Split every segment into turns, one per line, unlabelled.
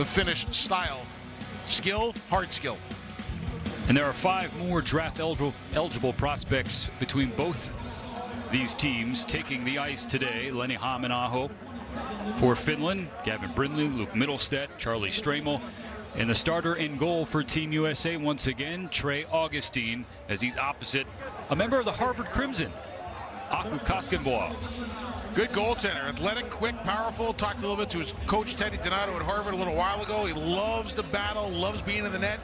The Finnish style. Skill, hard skill.
And there are 5 more draft eligible prospects between both these teams taking the ice today. Lenny Haminaho for Finland, Gavin Brindley, Luke Middlestedt, Charlie Stramel. And the starter in goal for Team USA once again, Trey Augustine, as he's opposite a member of the Harvard Crimson, Aku Koskenbois.
Good goaltender, athletic, quick, powerful. Talked a little bit to his coach, Teddy Donato, at Harvard a little while ago. He loves the battle, loves being in the net.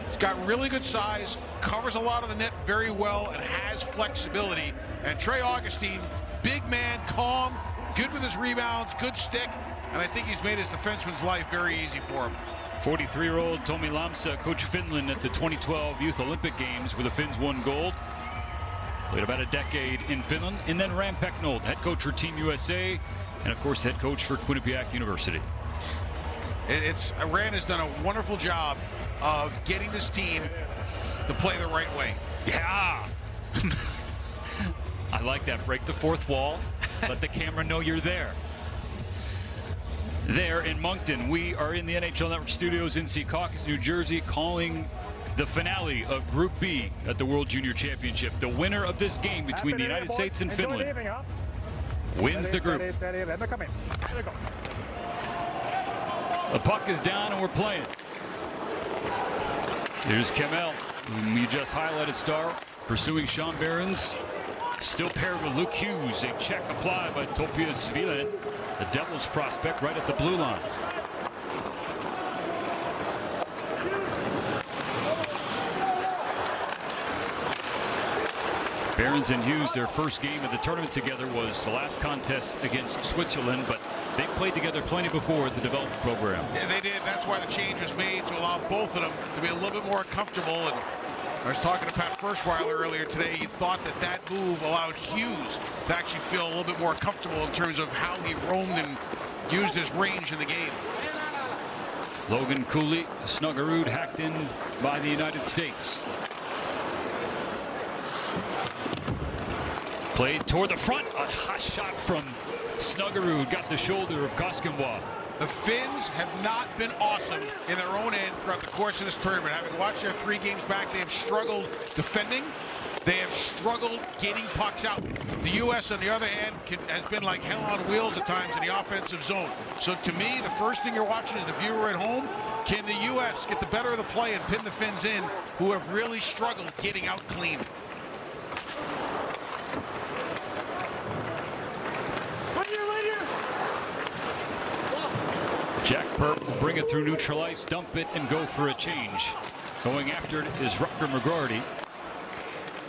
He's got really good size, covers a lot of the net very well, and has flexibility. And Trey Augustine, big man, calm, good with his rebounds, good stick, and I think he's made his defenseman's life very easy for him.
43-year-old Tomi Lamsa coached Finland at the 2012 Youth Olympic Games, where the Finns won gold. Played about a decade in Finland. And then Ram Pecknold, head coach for Team USA, and of course head coach for Quinnipiac University.
Ran has done a wonderful job of getting this team to play the right way.
Yeah. I like that. Break the fourth wall. Let the camera know you're there. There in Moncton, we are in the NHL Network studios in Secaucus, New Jersey, calling the finale of Group B at the World Junior Championship. The winner of this game between the United States and Finland wins the group. The puck is down and we're playing. Here's Kemel, whom you just highlighted, star, pursuing Sean Behrens. Still paired with Luke Hughes. A check applied by Topias Vilen, the Devils prospect, right at the blue line. Behrens and Hughes, their first game of the tournament together was the last contest against Switzerland, but they played together plenty before the development program.
Yeah, they did. That's why the change was made, to allow both of them to be a little bit more comfortable. And I was talking to Pat Ferschweiler earlier today. He thought that move allowed Hughes to actually feel a little bit more comfortable in terms of how he roamed and used his range in the game.
Logan Cooley, Snuggerud hacked in by the United States. Played toward the front. A hot shot from Snuggerud. Got the shoulder of Koskenbois.
The Finns have not been awesome in their own end throughout the course of this tournament. Having watched their 3 games back, they have struggled defending. They have struggled getting pucks out. The U.S., on the other hand, has been like hell on wheels at times in the offensive zone. So to me, the first thing you're watching as the viewer at home, can the U.S. get the better of the play and pin the Finns in, who have really struggled getting out clean?
Jack Purp will bring it through neutral ice, dump it, and go for a change. Going after it is Rutger McGroarty.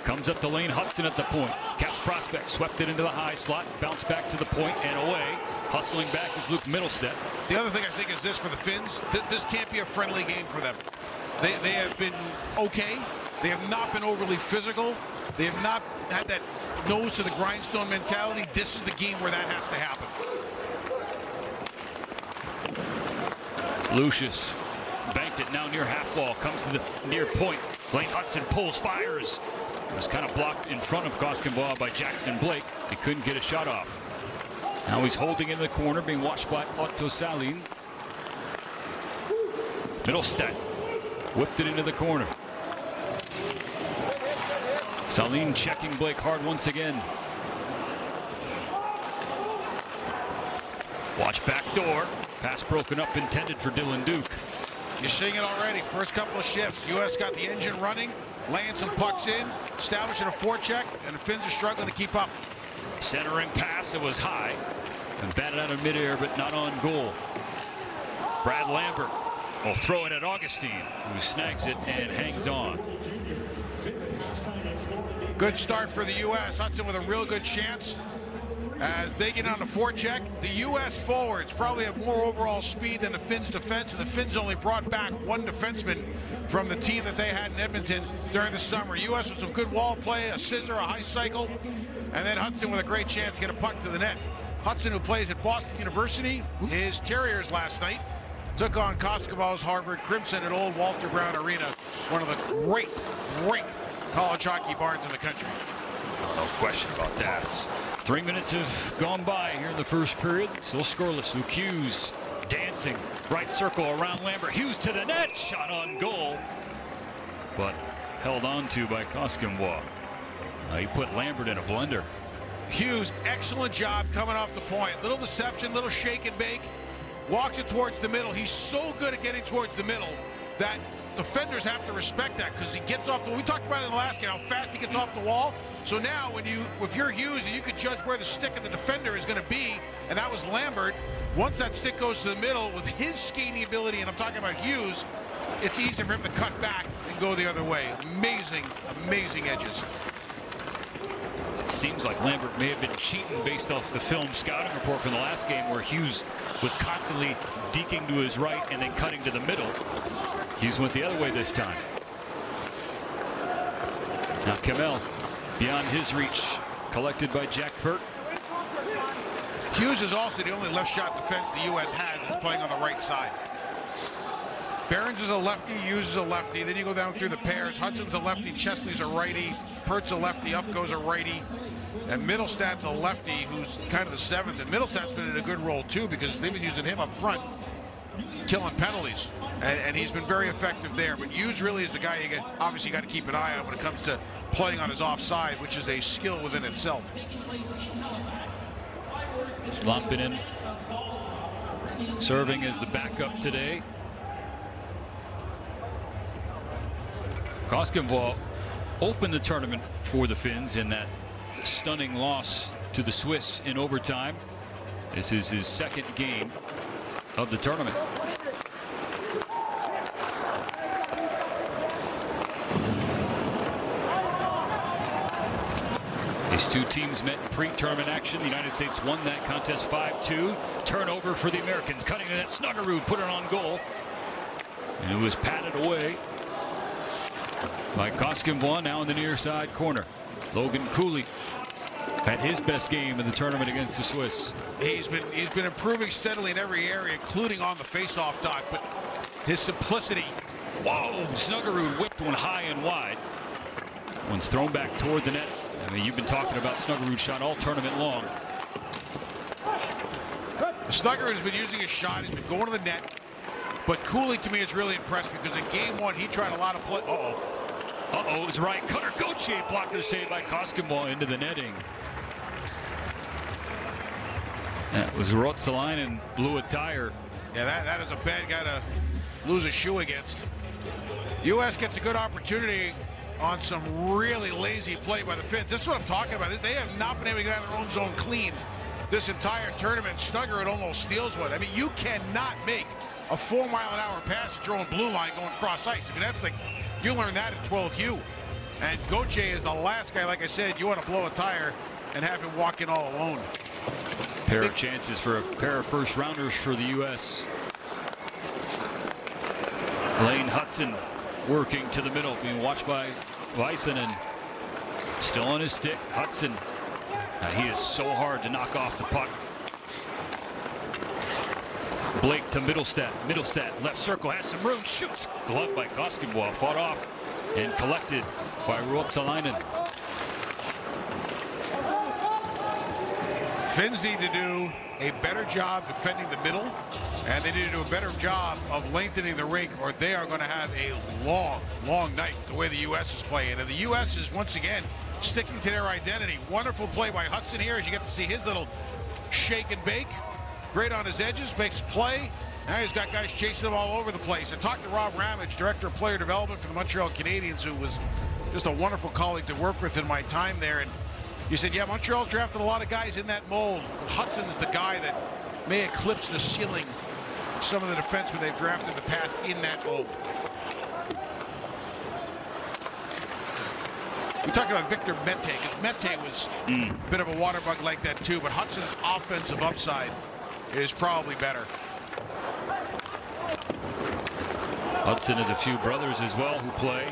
Comes up the lane, Hudson at the point. Caps prospect, swept it into the high slot, bounced back to the point and away. Hustling back is Luke Middlestedt.
The other thing I think is this for the Finns. This can't be a friendly game for them. They have been okay. They have not been overly physical. They have not had that nose to the grindstone mentality. This is the game where that has to happen.
Lucius banked it now near half wall, comes to the near point. Blaine Hudson pulls, fires. It was kind of blocked in front of Koskenbois by Jackson Blake. He couldn't get a shot off. Now he's holding in the corner, being watched by Otto Salin. Middlestedt whipped it into the corner. Salin checking Blake hard once again. Watch back door. Pass broken up, intended for Dylan Duke.
You're seeing it already. First couple of shifts. U.S. got the engine running, laying some pucks in, establishing a forecheck, and the Finns are struggling to keep up.
Centering pass, it was high, and batted out of midair, but not on goal. Brad Lambert will throw it at Augustine, who snags it and hangs on.
Good start for the U.S. Hudson with a real good chance. As they get on the forecheck, the U.S. forwards probably have more overall speed than the Finns defense, and the Finns only brought back 1 defenseman from the team that they had in Edmonton during the summer. U.S. with some good wall play, a scissor, a high cycle, and then Hudson with a great chance to get a puck to the net. Hudson, who plays at Boston University, his Terriers last night took on Koskenbois' Harvard Crimson at Old Walter Brown Arena, one of the great college hockey barns in the country.
No question about that. 3 minutes have gone by here in the first period. Still scoreless. Luke Hughes dancing. Right circle around Lambert. Hughes to the net. Shot on goal. But held on to by Koskinen. He put Lambert in a blender.
Hughes, excellent job coming off the point. Little deception, little shake and bake. Walks it towards the middle. He's so good at getting towards the middle that defenders have to respect that, because he gets off the. We talked about it in the last game, how fast he gets off the wall. So now, if you're Hughes and you can judge where the stick of the defender is going to be, and that was Lambert. Once that stick goes to the middle with his skating ability, and I'm talking about Hughes, it's easy for him to cut back and go the other way. Amazing, amazing edges.
It seems like Lambert may have been cheating based off the film scouting report from the last game, where Hughes was constantly deking to his right and then cutting to the middle. Hughes went the other way this time. Now Kamel, beyond his reach, collected by Jack Pert.
Hughes is also the only left shot defense the U.S. has that's playing on the right side. Behrens is a lefty, Hughes is a lefty. Then you go down through the pairs. Hudson's a lefty, Chesley's a righty, Pert's a lefty, up goes a righty, and Middlestad's a lefty, who's kind of the seventh. And Middlestad's been in a good role too, because they've been using him up front, killing penalties, and he's been very effective there. But Hughes really is the guy you obviously got to keep an eye on when it comes to playing on his offside, which is a skill within itself.
Lampinen serving as the backup today. Koskinen opened the tournament for the Finns in that stunning loss to the Swiss in overtime. This is his second game of the tournament. These two teams met in pre-tournament action. The United States won that contest 5-2. Turnover for the Americans. Cutting the net, Snuggerud put it on goal. And it was patted away by Koskinen, now in the near side corner. Logan Cooley had his best game in the tournament against the Swiss.
He's been improving steadily in every area, including on the face-off dot, but his simplicity.
Whoa! Snuggerud whipped one high and wide. One's thrown back toward the net. I mean, you've been talking about Snuggerud shot all tournament long.
Snuggerud has been using his shot. He's been going to the net. But Cooley, to me, is really impressed, because in game one, he tried a lot of play.
Uh-oh, it's right. Cutter Gauthier blocked the save by Koskinen into the netting. That was Ruotsalainen, blew a tire.
Yeah, that is a bad guy to lose a shoe against. U.S. gets a good opportunity on some really lazy play by the Finns. This is what I'm talking about. They have not been able to get out of their own zone clean this entire tournament. Snuggerud almost steals one. I mean, you cannot make a 4-mile-an-hour pass at your own blue line going cross ice. I mean, that's like, you learn that at 12U. And Gauthier is the last guy, like I said, you want to blow a tire and have him walk in all alone.
Pair of chances for a pair of first-rounders for the U.S. Lane Hudson working to the middle, being watched by Väisänen. Still on his stick, Hudson. He is so hard to knock off the puck. Blake to Middlestad. Middlestad, left circle, has some room, shoots. Gloved by Koskinen, fought off and collected by Ruotsalainen.
Finns need to do a better job defending the middle, and they need to do a better job of lengthening the rink, or they are going to have a long, long night the way the U.S. is playing. And the U.S. is once again sticking to their identity. Wonderful play by Hudson here, as you get to see his little shake and bake. Great on his edges, makes a play. Now he's got guys chasing him all over the place. I talked to Rob Ramage, Director of Player Development for the Montreal Canadiens, who was just a wonderful colleague to work with in my time there. And he said, yeah, Montreal's drafted a lot of guys in that mold, but Hudson is the guy that may eclipse the ceiling of some of the defensemen they've drafted in the past in that mold. We talked about Victor Mete, because Mete was a bit of a water bug like that too, but Hudson's offensive upside is probably better.
Hudson has a few brothers as well who play.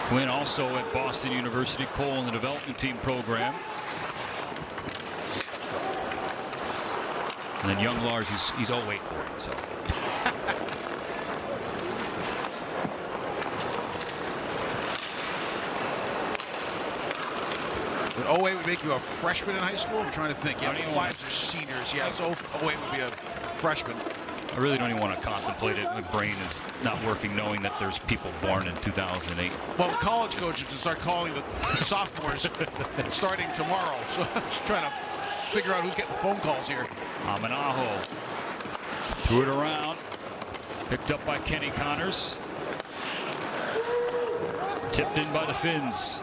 Quinn also at Boston University, Cole in the development team program. And then young Lars, he's 08 born, so.
But 08 would make you a freshman in high school? I'm trying to think. Yeah, 05s are seniors. Yeah, so 08 would be a freshman.
I really don't even want to contemplate it. My brain is not working knowing that there's people born in 2008.
Well, the college coaches can start calling the sophomores starting tomorrow. So I'm just trying to figure out who's getting phone calls here.
Aho threw it around. Picked up by Kenny Connors. Tipped in by the Finns.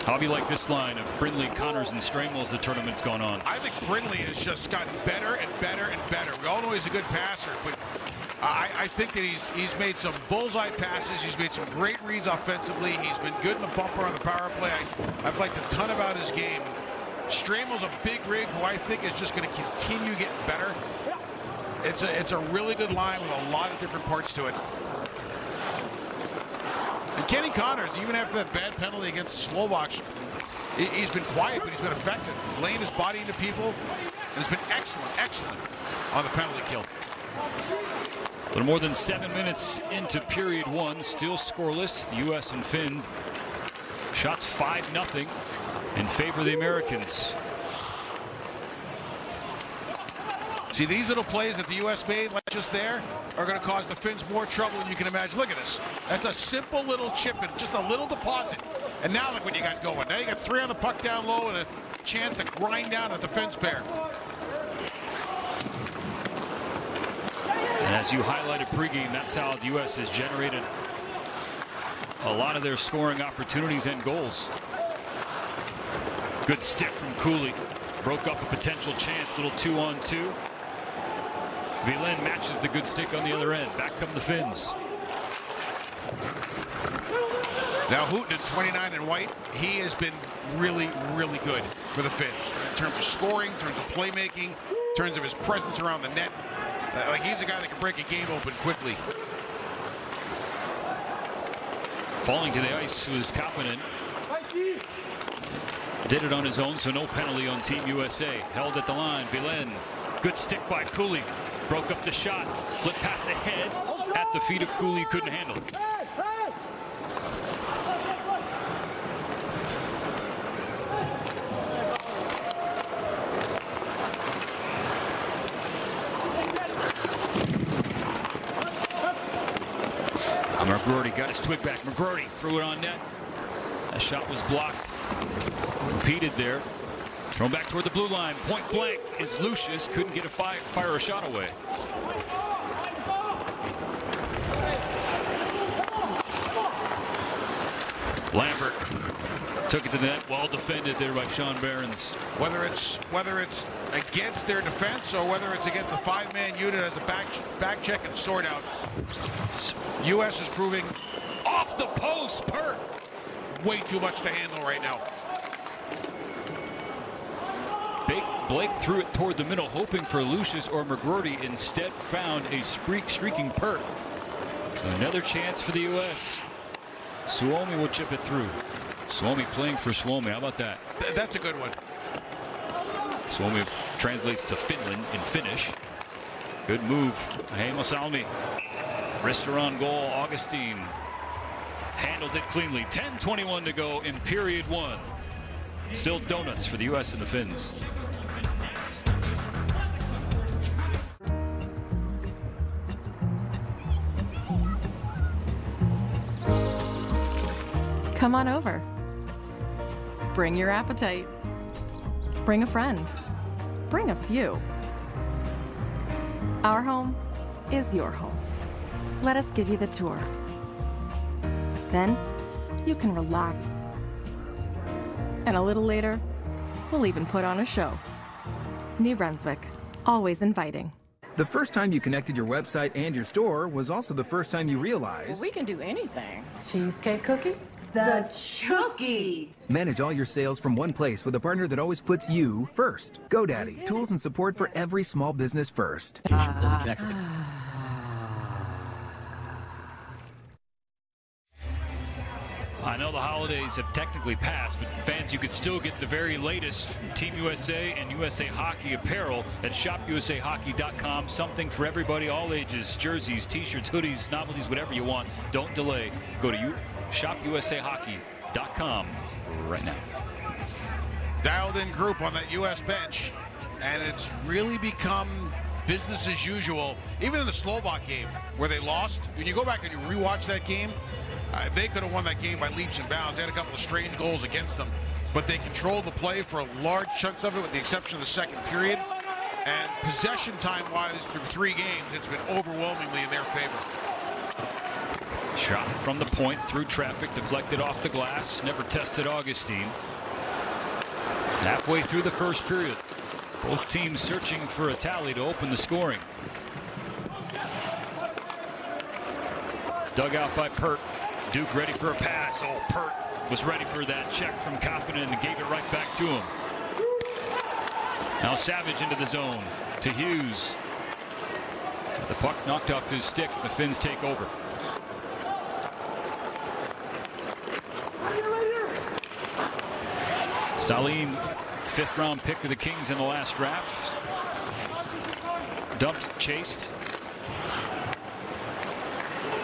How do you like this line of Brindley, Connors, and Strangel as the tournament's gone on?
I think Brindley has just gotten better and better and better. We all know he's a good passer, but I think that he's made some bullseye passes. He's made some great reads offensively. He's been good in the bumper on the power play. I've liked a ton about his game. Strangel's a big rig who I think is just going to continue getting better. It's a really good line with a lot of different parts to it. And Kenny Connors, even after that bad penalty against the Slovaks, he's been quiet, but he's been effective. Laying his body into people. And has been excellent on the penalty kill.
A little more than 7 minutes into period one, still scoreless. The U.S. and Finns. Shots 5-0 in favor of the Americans.
See, these little plays that the U.S. made, like just there, are going to cause the Finns more trouble than you can imagine. Look at this. That's a simple little chip and just a little deposit. And now look what you got going. Now you got 3 on the puck down low and a chance to grind down a defense pair.
And as you highlighted pregame, that's how the U.S. has generated a lot of their scoring opportunities and goals. Good stick from Cooley. Broke up a potential chance. Little 2-on-2. Villain matches the good stick on the other end. Back come the Finns.
Now Hooten at 29 and white, he has been really good for the Finns in terms of scoring, in terms of playmaking, in terms of his presence around the net. Like he's a guy that can break a game open quickly.
Falling to the ice was Kapanen. Did it on his own, so no penalty on Team USA. Held at the line. Villain. Good stick by Cooley. Broke up the shot. Flip pass ahead. At the feet of Cooley. Couldn't handle it. McGroarty got his twig back. McGroarty threw it on net. That shot was blocked. Repeated there. Thrown back toward the blue line. Point blank is Lucius. Couldn't get a fire a shot away. Lambert took it to the net. Well defended there by Sean Behrens.
Whether it's against their defense or whether it's against a 5-man unit as a back check and sort out, U.S. is proving
off the post. Pert.
Way too much to handle right now.
Big Blake threw it toward the middle, hoping for Lucius or McGroarty. Instead found a streaking Pert. So another chance for the U.S. Suomi will chip it through. Suomi playing for Suomi. How about that?
That's a good one.
Suomi translates to Finland in Finnish. Good move. Heimo Salmi. Wrister on goal. Augustine handled it cleanly. 10:21 to go in period one. Still donuts for the U.S. and the Finns.
Come on over. Bring your appetite. Bring a friend. Bring a few. Our home is your home. Let us give you the tour. Then you can relax. And a little later, we'll even put on a show. New Brunswick, always inviting.
The first time you connected your website and your store was also the first time you realized...
Well, we can do anything.
Cheesecake cookies?
The Chookie!
Manage all your sales from one place with a partner that always puts you first. GoDaddy, tools and support for every small business first.
Doesn't connect with it.
I know the holidays have technically passed, but fans, you could still get the very latest Team USA and USA Hockey apparel at shopusahockey.com. Something for everybody, all ages, jerseys, t-shirts, hoodies, novelties, whatever you want. Don't delay. Go to shopusahockey.com right now.
Dialed in group on that U.S. bench, and it's really become business as usual. Even in the Slovak game where they lost, when you go back and you rewatch that game, they could have won that game by leaps and bounds. They had a couple of strange goals against them, but they controlled the play for large chunks of it with the exception of the second period. And possession time-wise through 3 games, it's been overwhelmingly in their favor.
Shot from the point through traffic, deflected off the glass, never tested Augustine. Halfway through the first period, both teams searching for a tally to open the scoring. Dug out by Pert. Duke ready for a pass. Oh, Pert was ready for that check from Kapanen and gave it right back to him. Now Savage into the zone to Hughes. The puck knocked off his stick. The Finns take over. Salin, 5th round pick of the Kings in the last draft. Dumped, chased.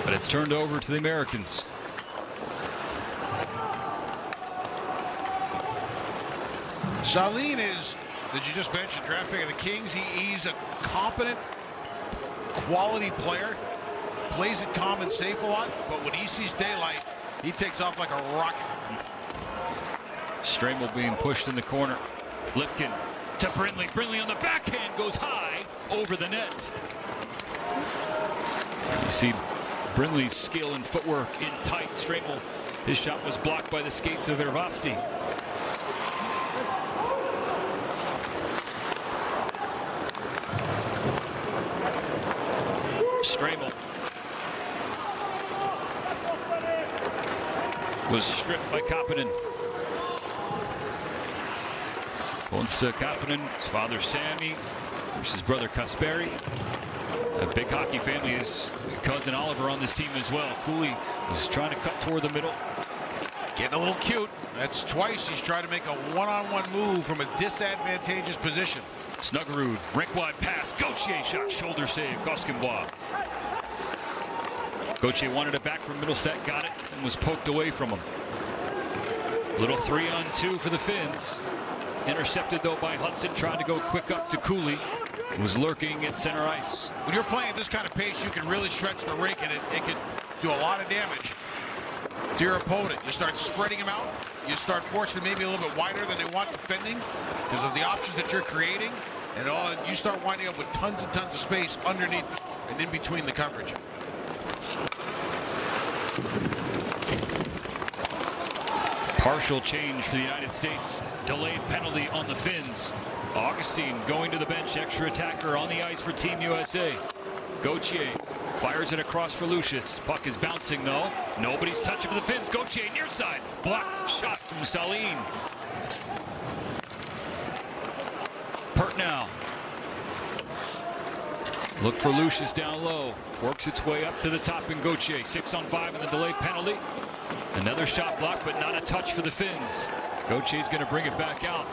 But it's turned over to the Americans.
Salin is, did you just mention, draft pick of the Kings? He's a competent, quality player. Plays it calm and safe a lot, but when he sees daylight, he takes off like a rocket.
Stramel being pushed in the corner. Lipkin to Brindley. Brindley on the backhand goes high over the net. You see Brindley's skill and footwork in tight. Stramel, his shot was blocked by the skates of Ervasti. Stramel was stripped by Kapanen. Once to Kapanen, his father Sammy versus brother Kasperi. A big hockey family. His cousin Oliver on this team as well. Cooley was trying to cut toward the middle.
Getting a little cute. That's twice he's tried to make a one-on-one move from a disadvantageous position.
Snuggerud, rink-wide pass. Gauthier shot, shoulder save. Koskenbois. Gauthier wanted it back from Middleset, got it, and was poked away from him. Little 3-on-2 for the Finns. Intercepted, though, by Hudson. Tried to go quick up to Cooley. Was lurking at center ice.
When you're playing at this kind of pace, you can really stretch the rink, and it can do a lot of damage to your opponent. You start spreading them out. You start forcing them maybe a little bit wider than they want defending because of the options that you're creating. And you start winding up with tons and tons of space underneath and in between the coverage.
Partial change for the United States. Delayed penalty on the Finns. Augustine going to the bench. Extra attacker on the ice for Team USA. Gauthier fires it across for Lucius. Puck is bouncing though. Nobody's touching for the Finns. Gauthier near side. Blocked shot from Salin. Pert now. Look for Lucius down low. Works its way up to the top in Gauthier. 6-on-5 in the delayed penalty. Another shot blocked, but not a touch for the Finns. Gauthier's going to bring it back out.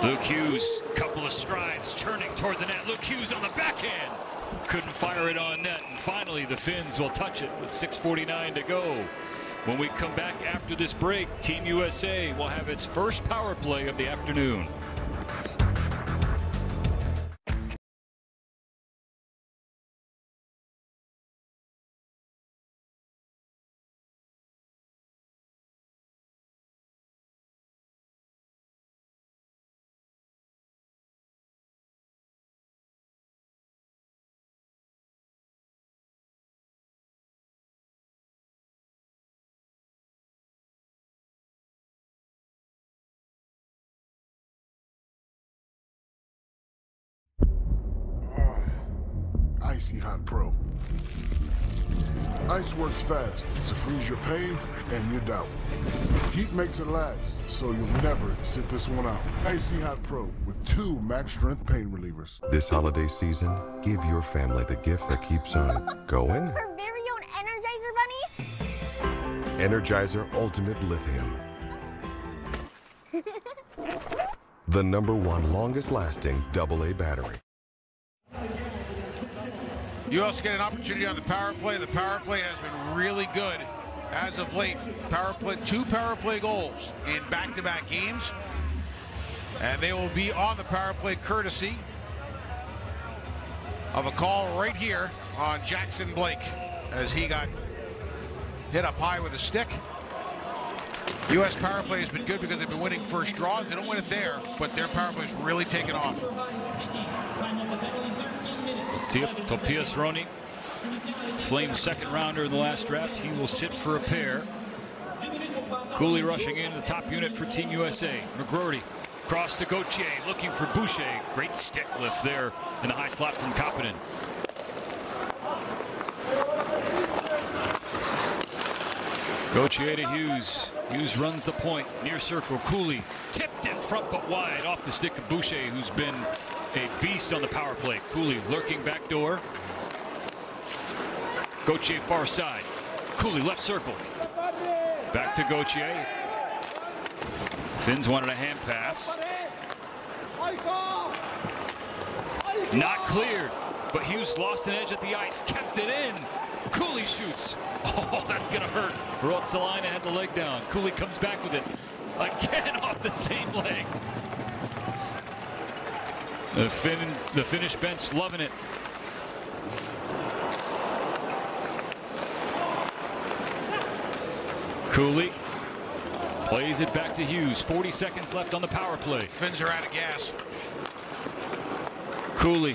Luke Hughes, couple of strides, turning toward the net. Luke Hughes on the backhand. Couldn't fire it on net. And finally, the Finns will touch it with 6:49 to go. When we come back after this break, Team USA will have its first power play of the afternoon.
Icy Hot Pro. Ice works fast to freeze your pain and your doubt. Heat makes it last, so you'll never sit this one out. Icy Hot Pro with 2 max strength pain relievers.
This holiday season, give your family the gift that keeps on going.
Her very own Energizer Bunny?
Energizer Ultimate Lithium. The #1 longest lasting AA battery.
You also get an opportunity on the power play. The power play has been really good as of late. 2 power play goals in back-to-back games. And they will be on the power play courtesy of a call right here on Jackson Blake as he got hit up high with a stick. U.S. power play has been good because they've been winning first draws. They don't win it there, but their power play is really taken off.
Topias Roni, Flames second rounder in the last draft. He will sit for a pair. Goalie rushing into the top unit for Team USA. McGroarty across to Gauthier, looking for Boucher. Great stick lift there in the high slot from Kapanen. Gauthier to Hughes. Hughes runs the point, near circle. Cooley tipped it front but wide off the stick of Boucher, who's been a beast on the power play. Cooley lurking back door. Gauthier far side. Cooley left circle. Back to Gauthier. Finns wanted a hand pass. Not cleared, but Hughes lost an edge at the ice. Kept it in. Cooley shoots. Oh, that's going to hurt. Ruotsalainen had the leg down. Cooley comes back with it. Again off the same leg. The Finnish bench loving it. Cooley plays it back to Hughes. 40 seconds left on the power play.
Finns are out of gas.
Cooley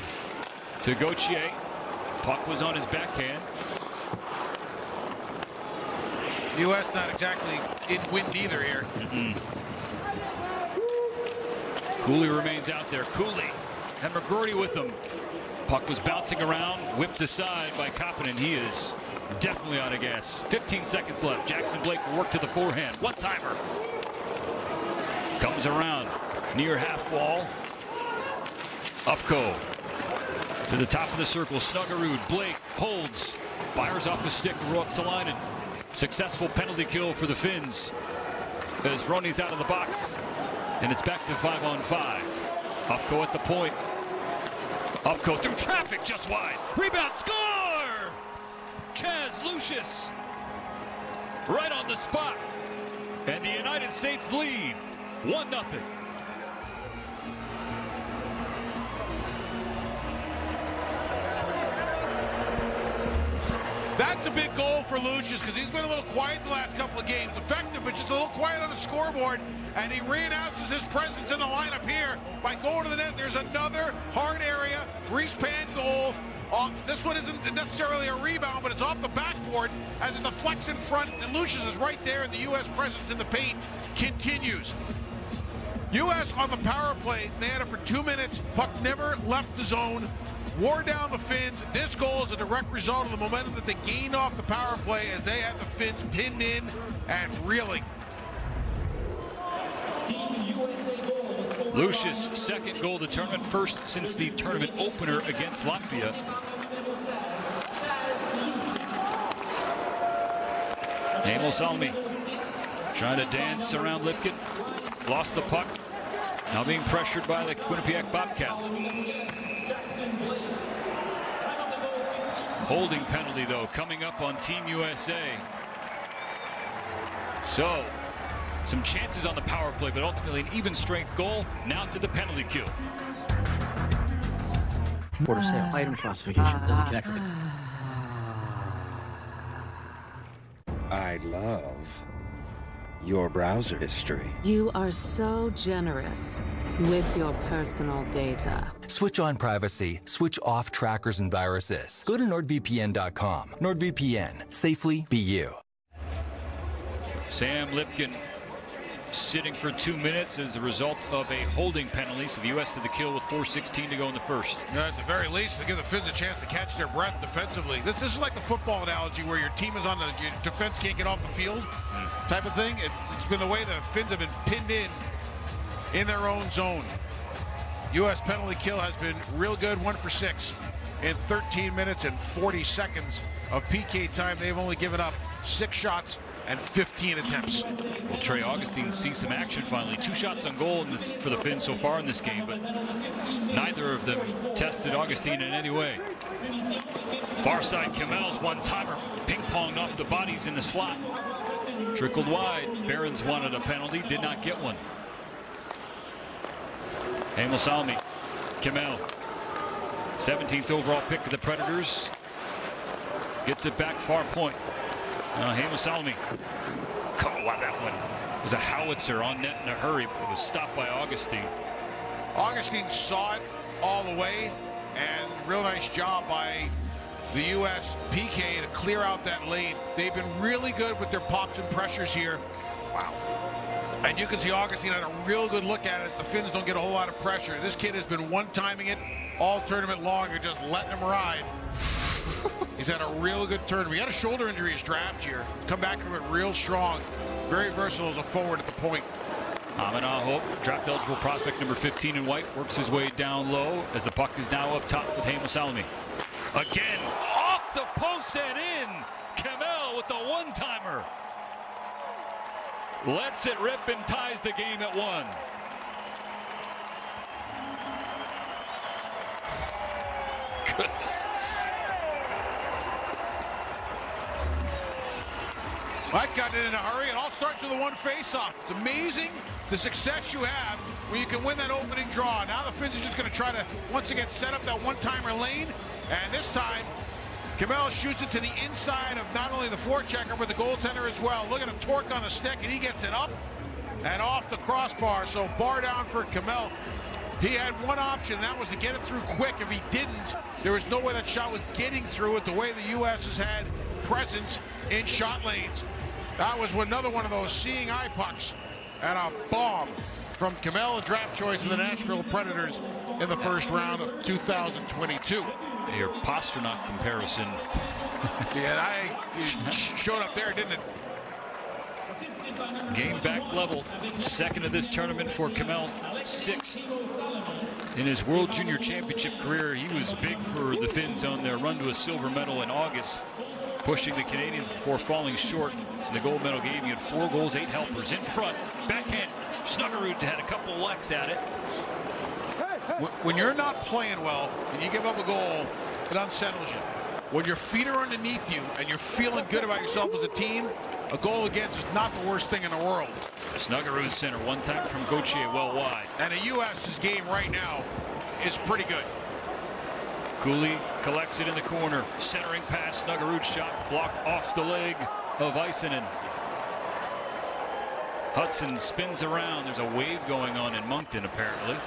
to Gauthier. Puck was on his backhand.
U.S. not exactly in wind either here.
Cooley remains out there. Cooley and McGroarty with him. Puck was bouncing around, whipped aside by Kapanen. He is definitely out of gas. 15 seconds left. Jackson Blake will work to the forehand. One-timer. Comes around near half wall. Ufko to the top of the circle. Snuggerud. Blake holds. Fires off the stick of Ruotsalainen. Successful penalty kill for the Finns as Roni's out of the box. And it's back to 5-on-5. Ufko at the point. Ufko through traffic just wide. Rebound, score! Chaz Lucius right on the spot. And the United States lead 1-0.
That's a big goal for Lucius because he's been a little quiet the last couple of games. Effective, but just a little quiet on the scoreboard. And he reannounces his presence in the lineup here by going to the net. There's another hard area, grease-pan goal. This one isn't necessarily a rebound, but it's off the backboard as it deflects in front. And Lucius is right there, and the U.S. presence in the paint continues. U.S. on the power play, they had it for 2 minutes. Puck never left the zone. Wore down the Finns. This goal is a direct result of the momentum that they gained off the power play as they had the Finns pinned in and reeling.
Lucius' second goal of the tournament, first since the tournament opener against Latvia. Emil Salmi trying to dance around Lipkin. Lost the puck. Now being pressured by the Quinnipiac Bobcat. Holding penalty, though, coming up on Team USA. So, some chances on the power play, but ultimately an even strength goal. Now to the penalty kill.
Order sale, item classification, doesn't connect with it.
I love your browser history.
You are so generous with your personal data.
Switch on privacy, switch off trackers and viruses. Go to NordVPN.com. NordVPN, safely be you.
Sam Lipkin sitting for 2 minutes as a result of a holding penalty. So the U.S. to the kill with 4:16 to go in the first.
Yeah, at the very least, to give the Finns a chance to catch their breath defensively. This is like the football analogy where your team is on your defense can't get off the field type of thing. It's been the way the Finns have been pinned in their own zone. U.S. penalty kill has been real good, 1 for 6 in 13 minutes and 40 seconds of PK time. They've only given up 6 shots and 15 attempts.
Well, Trey Augustine see some action finally. 2 shots on goal for the Finns so far in this game, but neither of them tested Augustine in any way. Far side, Kamel's one-timer ping-ponged off the bodies in the slot. Trickled wide. Barons wanted a penalty, did not get one. Emil Salmi, Kamel, 17th overall pick of the Predators, gets it back far point. Emil Salmi, wow, that one was a howitzer on net in a hurry, but it was stopped by Augustine.
Augustine saw it all the way, and real nice job by the U.S. PK to clear out that lane. They've been really good with their pops and pressures here. Wow. And you can see Augustine had a real good look at it. The Finns don't get a whole lot of pressure. This kid has been one-timing it all tournament long. You're just letting him ride. He's had a real good tournament. He had a shoulder injury his draft year. Come back from it real strong. Very versatile as a forward at the point.
Abbonati, draft eligible prospect number 15 in white, works his way down low as the puck is now up top with Emil Salmi. Again, off the post and in. Kamel with the one-timer. Lets it rip and ties the game at 1. Goodness.
Mike got it in a hurry. It all starts with a one face-off. It's amazing the success you have when you can win that opening draw. Now the Finns are just going to try to, once again, set up that one-timer lane. And this time, Kamel shoots it to the inside of not only the forechecker, but the goaltender as well. Look at him torque on a stick, and he gets it up and off the crossbar. So bar down for Kamel. He had one option, and that was to get it through quick. If he didn't, there was no way that shot was getting through it the way the U.S. has had presence in shot lanes. That was another one of those seeing eye pucks, and a bomb from Kamel, a draft choice of the Nashville Predators in the first round of 2022.
Your Pasternak comparison.
Yeah, it showed up there, didn't it?
Game back level. Second of this tournament for Kamel. 6th in his World Junior Championship career. He was big for the Finns on their run to a silver medal in August, pushing the Canadians before falling short in the gold medal game. He had 4 goals, 8 helpers. In front, backhand. Snuggerud had a couple lecks at it.
When you're not playing well and you give up a goal, it unsettles you. When your feet are underneath you and you're feeling good about yourself as a team, a goal against is not the worst thing in the world.
Snuggerud center, one time from Gauthier, well wide.
And the U.S.'s game right now is pretty good.
Goalie collects it in the corner. Centering pass, Snuggerud shot blocked off the leg of Isanen. Hudson spins around. There's a wave going on in Moncton, apparently.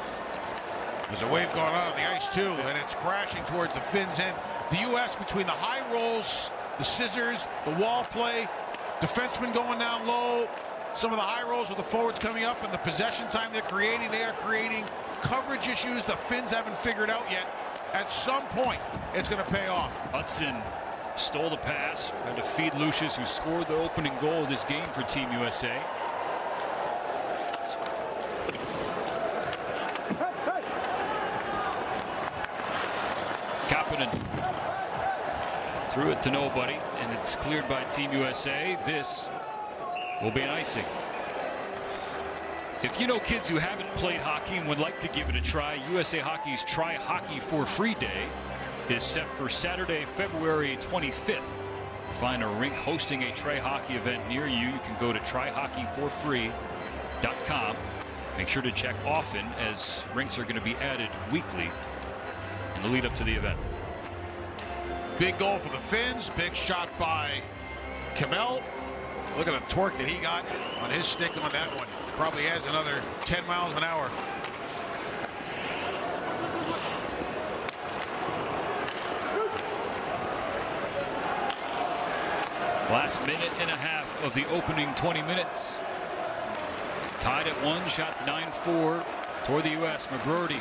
There's a wave going on the ice, too, and it's crashing towards the Finns' end. The U.S. between the high rolls, the scissors, the wall play, defensemen going down low, some of the high rolls with the forwards coming up, and the possession time they are creating coverage issues the Finns haven't figured out yet. At some point, it's going to pay off.
Hudson stole the pass, tried to feed Lucius, who scored the opening goal of this game for Team USA. Kapanen threw it to nobody, and it's cleared by Team USA. This will be an icing. If you know kids who haven't played hockey and would like to give it a try, USA Hockey's Try Hockey for Free Day is set for Saturday, February 25th. Find a rink hosting a Try Hockey event near you. You can go to tryhockeyforfree.com. Make sure to check often, as rinks are going to be added weekly in the lead up to the event.
Big goal for the Finns. Big shot by Kamel. Look at the torque that he got on his stick on that one. Probably has another 10 miles an hour.
Last minute and a half of the opening 20 minutes. Tied at 1, shots 9-4 toward the U.S. McGroarty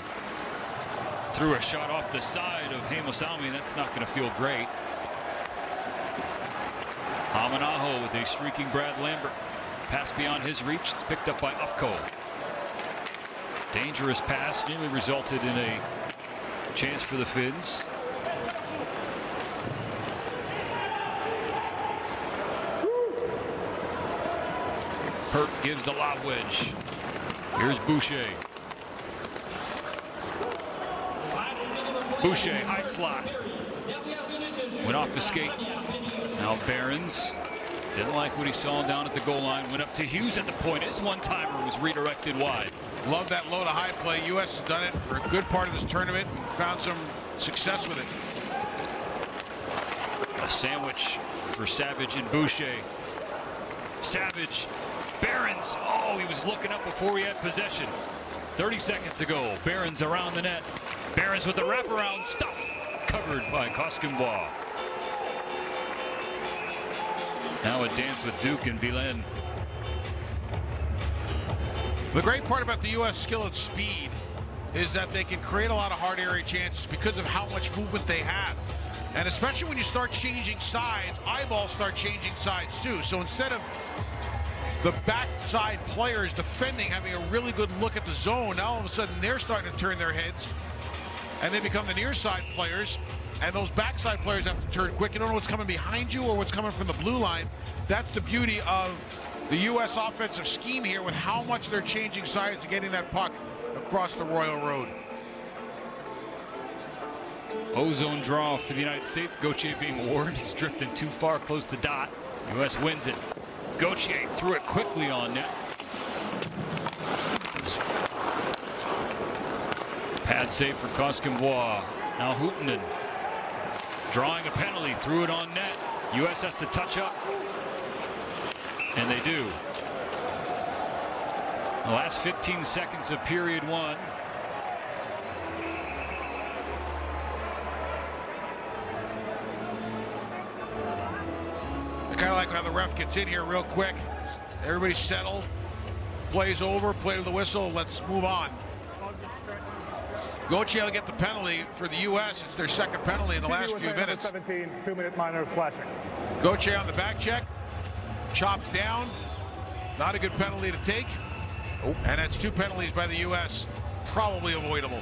threw a shot off the side of Heimosalmi. That's not going to feel great. Aho with a streaking Brad Lambert. Pass beyond his reach. It's picked up by Ufko. Dangerous pass nearly resulted in a chance for the Finns. Hurt gives the lob wedge. Here's Boucher. Boucher, high slot. Went off the skate. Now Behrens didn't like what he saw down at the goal line. Went up to Hughes at the point. His one-timer was redirected wide.
Love that low to high play. U.S. has done it for a good part of this tournament and found some success with it.
A sandwich for Savage and Boucher. Savage. Behrens. Oh, he was looking up before he had possession. 30 seconds to go. Behrens around the net. Behrens with the wraparound stuff. Covered by Koskimbois. Now a dance with Duke and Villain.
The great part about the U.S. skill and speed is that they can create a lot of hard area chances because of how much movement they have. And especially when you start changing sides, eyeballs start changing sides too. So instead of the backside players defending having a really good look at the zone, now all of a sudden they're starting to turn their heads and they become the near side players, and those backside players have to turn quick. You don't know what's coming behind you or what's coming from the blue line. That's the beauty of the U.S. offensive scheme here, with how much they're changing sides to getting that puck across the Royal Road.
Ozone draw for the United States. Gauthier being warned. He's drifting too far close to dot. U.S. wins it. Gauthier threw it quickly on net. Pad save for Koskimbois. Now Huuhtanen drawing a penalty, threw it on net. U.S. has to touch up, and they do. The last 15 seconds of period 1.
I kind of like how the ref gets in here real quick. Everybody's settled. Plays over, play to the whistle, let's move on. Gauthier will get the penalty for the U.S. It's their second penalty in the last few minutes.
17, 2-minute minor slashing.
Gauthier on the back check. Chops down. Not a good penalty to take. And that's 2 penalties by the U.S. Probably avoidable.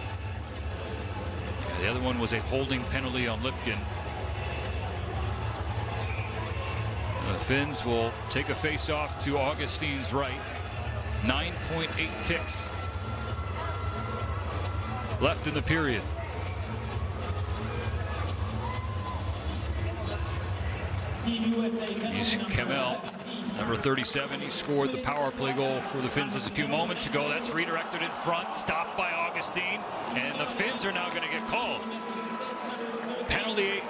Yeah, the other one was a holding penalty on Lipkin. The Finns will take a face-off to Augustine's right. 9.8 ticks left in the period. He's Kamel, number 37. He scored the power play goal for the Finns just a few moments ago. That's redirected in front, stopped by Augustine, and the Finns are now going to get called. Penalty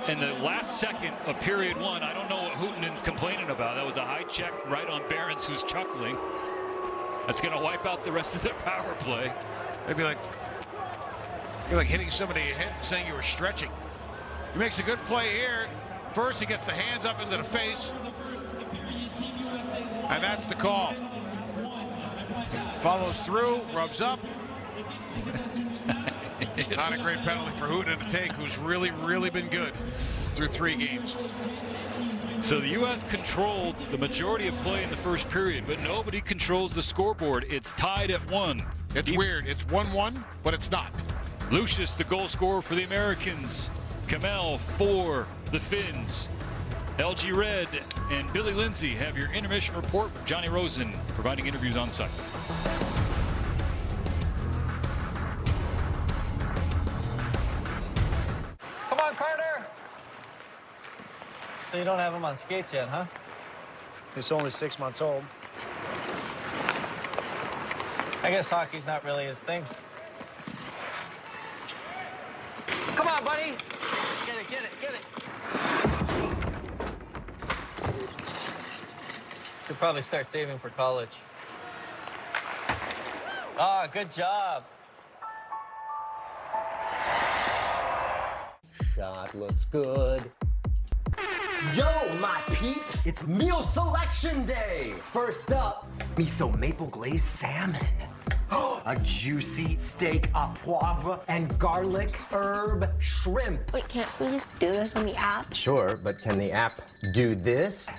in the last second of period 1. I don't know what Huuttanen's complaining about. That was a high check right on Behrens, who's chuckling. That's going to wipe out the rest of their power play.
It'd be like, you're like hitting somebody in the head and saying you were stretching. He makes a good play here. First, he gets the hands up into the face. And that's the call. Follows through, rubs up. Not a great penalty for Huuhtanen to take, who's really been good through 3 games.
So the U.S. controlled the majority of play in the first period, but nobody controls the scoreboard. It's tied at 1.
It's weird. It's 1-1, but it's not.
Lucius, the goal scorer for the Americans. Kamel for the Finns. LG Red and Billy Lindsay have your intermission report. Johnny Rosen providing interviews on site.
Come on, Carter. So you don't have him on skates yet, huh?
He's only 6 months old.
I guess hockey's not really his thing. Come on, buddy. Get it, get it, get it. Should probably start saving for college. Ah, good job.
Shot looks good. Yo, my peeps, it's meal selection day. First up, miso maple glazed salmon. A juicy steak à poivre and garlic herb shrimp.
Wait, can't we just do this on the app?
Sure, but can the app do this?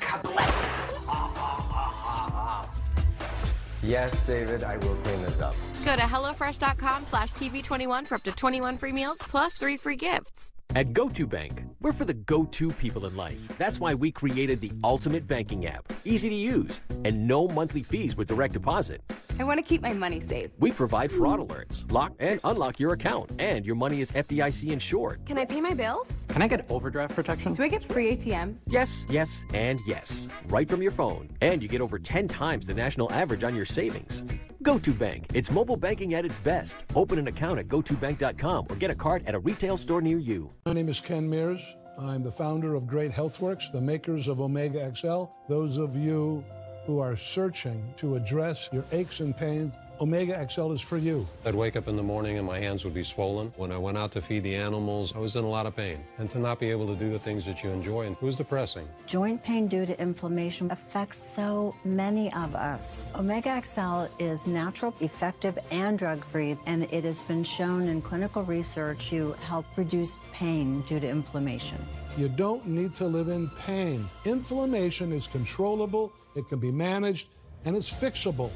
Yes, David, I will clean this up.
Go to HelloFresh.com/TV21 for up to 21 free meals plus 3 free gifts.
At GoToBank, we're for the go-to people in life. That's why we created the ultimate banking app. Easy to use and no monthly fees with direct deposit.
I want to keep my money safe.
We provide fraud alerts, lock and unlock your account, and your money is FDIC insured.
Can I pay my bills?
Can I get overdraft protection?
Do I get free ATMs?
Yes, yes, and yes. Right from your phone. And you get over 10 times the national average on your savings. GoToBank. It's mobile banking at its best. Open an account at gotobank.com or get a card at a retail store near you.
My name is Ken Mears. I'm the founder of Great Healthworks, the makers of Omega XL. Those of you who are searching to address your aches and pains, Omega XL is for you.
I'd wake up in the morning and my hands would be swollen. When I went out to feed the animals, I was in a lot of pain. And to not be able to do the things that you enjoy, it was depressing.
Joint pain due to inflammation affects so many of us. Omega XL is natural, effective, and drug-free, and it has been shown in clinical research to help reduce pain due to inflammation.
You don't need to live in pain. Inflammation is controllable, it can be managed, and it's fixable.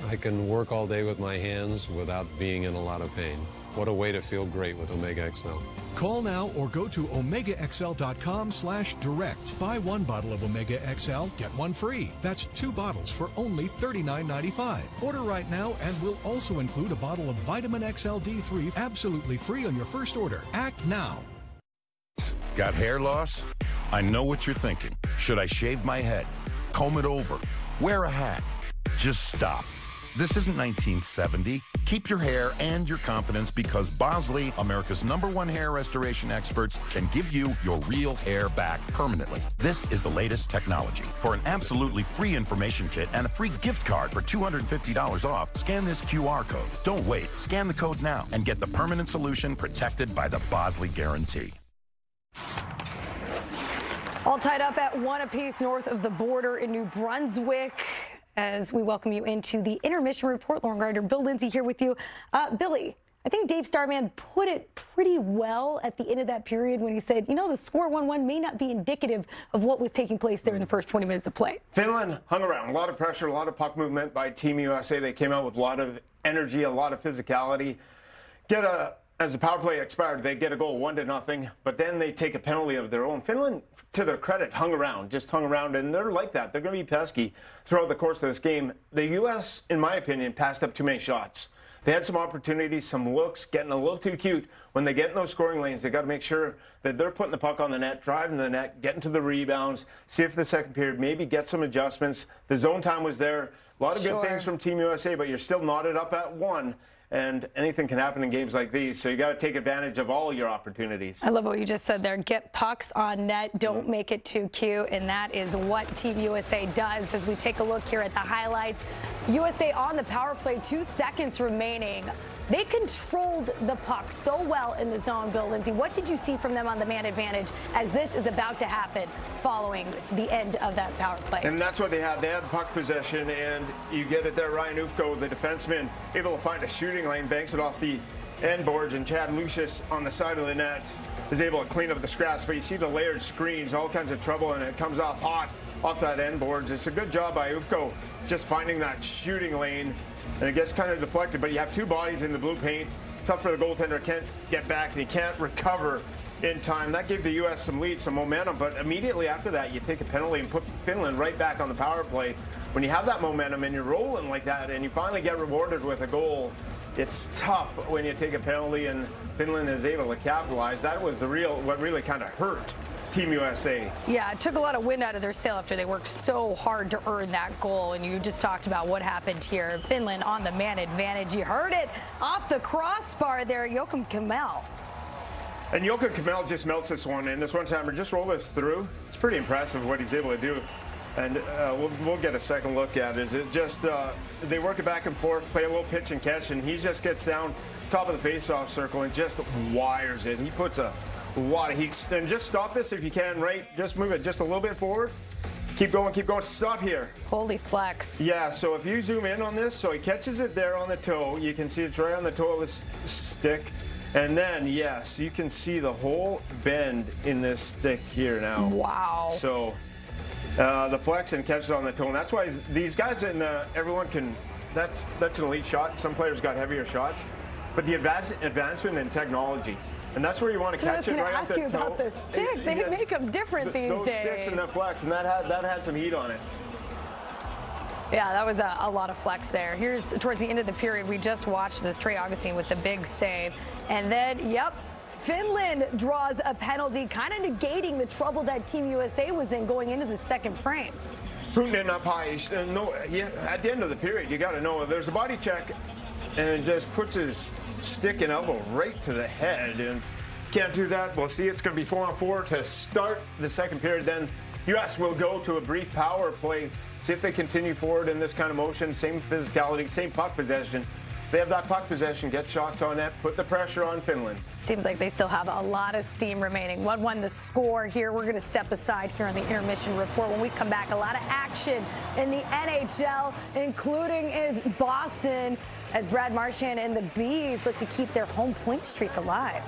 I can work all day with my hands without being in a lot of pain. What a way to feel great with Omega XL.
Call now or go to OmegaXL.com/direct. Buy 1 bottle of Omega XL, get 1 free. That's 2 bottles for only $39.95. Order right now and we'll also include a bottle of Vitamin XL D3 absolutely free on your first order. Act now.
Got hair loss? I know what you're thinking. Should I shave my head? Comb it over? Wear a hat? Just stop. This isn't 1970. Keep your hair and your confidence because Bosley, America's #1 hair restoration experts, can give you your real hair back permanently. This is the latest technology. For an absolutely free information kit and a free gift card for $250 off, scan this QR code. Don't wait. Scan the code now and get the permanent solution protected by the Bosley Guarantee.
All tied up at 1 apiece north of the border in New Brunswick. As we welcome you into the intermission report, Lauren Gardner, Bill Lindsay here with you. Billy, I think Dave Starman put it pretty well at the end of that period when he said, you know, the score 1-1 may not be indicative of what was taking place there in the first 20 minutes of play.
Finland hung around. A lot of pressure, a lot of puck movement by Team USA. They came out with a lot of energy, a lot of physicality. As the power play expired, they get a goal 1-0, but then they take a penalty of their own. Finland, to their credit, hung around, and they're like that. They're going to be pesky throughout the course of this game. The U.S., in my opinion, passed up too many shots. They had some opportunities, some looks, getting a little too cute. When they get in those scoring lanes, they got to make sure that they're putting the puck on the net, driving the net, getting to the rebounds, see if the second period maybe get some adjustments. The zone time was there. A lot of good things from Team USA, but you're still knotted up at 1. And anything can happen in games like these, so you got to take advantage of all your opportunities.
I love what you just said there. Get pucks on net, don't make it too cute, and that is what Team USA does. As we take a look here at the highlights, USA on the power play, 2 seconds remaining. They controlled the puck so well in the zone, Bill Lindsay. What did you see from them on the man advantage as this is about to happen following the end of that power play?
And that's what they had. They had puck possession, and you get it there. Ryan Ufko, the defenseman, able to find a shooting lane, banks it off the end boards, and Chad Lucius on the side of the net is able to clean up the scraps. But you see the layered screens, all kinds of trouble, and it comes off hot off that end boards. It's a good job by Ufko just finding that shooting lane. And it gets kind of deflected, but you have 2 bodies in the blue paint. Tough for the goaltender, can't get back, and he can't recover in time. That gave the U.S. some lead, some momentum, but immediately after that, you take a penalty and put Finland right back on the power play. When you have that momentum and you're rolling like that and you finally get rewarded with a goal, it's tough when you take a penalty and Finland is able to capitalize. That was what really kind of hurt Team USA.
Yeah, it took a lot of wind out of their sail after they worked so hard to earn that goal. And you just talked about what happened here. Finland on the man advantage. You heard it off the crossbar there, Joakim Kemell.
And Joakim Kemell just melts this one. And this one-timer, just roll this through. It's pretty impressive what he's able to do. And we'll get a second look at it. Is it just they work it back and forth, play a little pitch and catch, and he just gets down top of the face-off circle and just wires it. He puts a a lot of heat. And just stop this if you can, right? Just move it just a little bit forward. Keep going, keep going. Stop here.
Holy flex.
Yeah, so if you zoom in on this, so he catches it there on the toe. You can see it's right on the toe of this stick. And then, yes, you can see the whole bend in this stick here now.
Wow.
So the flex and catches on the toe. And that's why these guys everyone can, that's an elite shot. Some players got heavier shots. But the advancement in technology. And that's where you want to catch it right off the toe.
I was going to ask you about the stick. They make them different these days.
Those sticks and the flex, and that had some heat on it.
Yeah, that was a lot of flex there. Here's towards the end of the period. We just watched this Trey Augustine with the big save. And then, yep, Finland draws a penalty, kind of negating the trouble that Team USA was in going into the second frame.
Putin up high. At the end of the period, you got to know there's a body check, and it just puts his stick and elbow right to the head, and can't do that. We'll see. It's going to be 4-on-4 to start the second period. Then U.S. will go to a brief power play. See if they continue forward in this kind of motion. Same physicality, same puck possession. They have that puck possession, get shots on net, put the pressure on Finland.
Seems like they still have a lot of steam remaining. 1-1 the score here. We're going to step aside here on the intermission report. When we come back, a lot of action in the NHL, including in Boston, as Brad Marchand and the Bees look to keep their home point streak alive.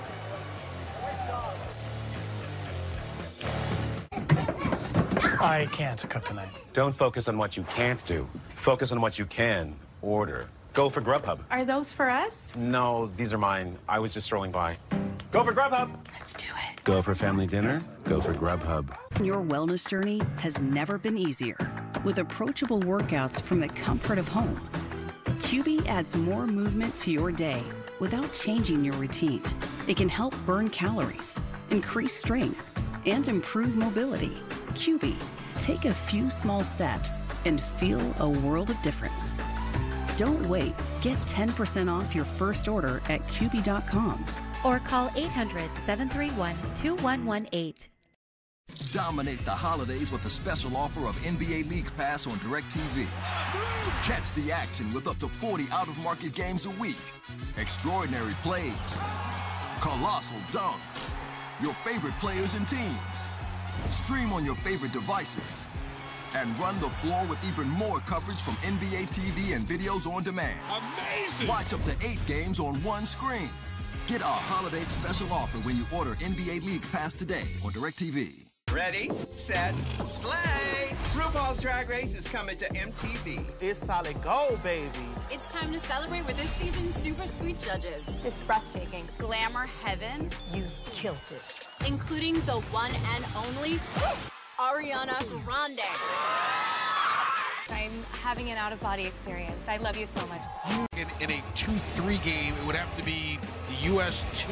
I can't cook tonight.
Don't focus on what you can't do. Focus on what you can order. Go for Grubhub.
Are those for us?
No, these are mine. I was just strolling by. Go for Grubhub.
Let's do it.
Go for family dinner. Go for Grubhub.
Your wellness journey has never been easier. With approachable workouts from the comfort of home, QB adds more movement to your day without changing your routine. It can help burn calories, increase strength, and improve mobility. QB, take a few small steps and feel a world of difference. Don't wait. Get 10% off your first order at QB.com.
Or call 800-731-2118.
Dominate the holidays with a special offer of NBA League Pass on DirecTV. Catch the action with up to 40 out-of-market games a week. Extraordinary plays. Colossal dunks. Your favorite players and teams. Stream on your favorite devices. And run the floor with even more coverage from NBA TV and videos on demand.
Amazing!
Watch up to 8 games on one screen. Get our holiday special offer when you order NBA League Pass today on DirecTV.
Ready, set, slay! RuPaul's Drag Race is coming to MTV.
It's solid gold, baby.
It's time to celebrate with this season's super sweet judges.
It's breathtaking.
Glamour heaven.
You killed it.
Including the one and only Ariana Grande.
I'm having an out-of-body experience. I love you so much.
In a 2-3 game, it would have to be the U.S. 2,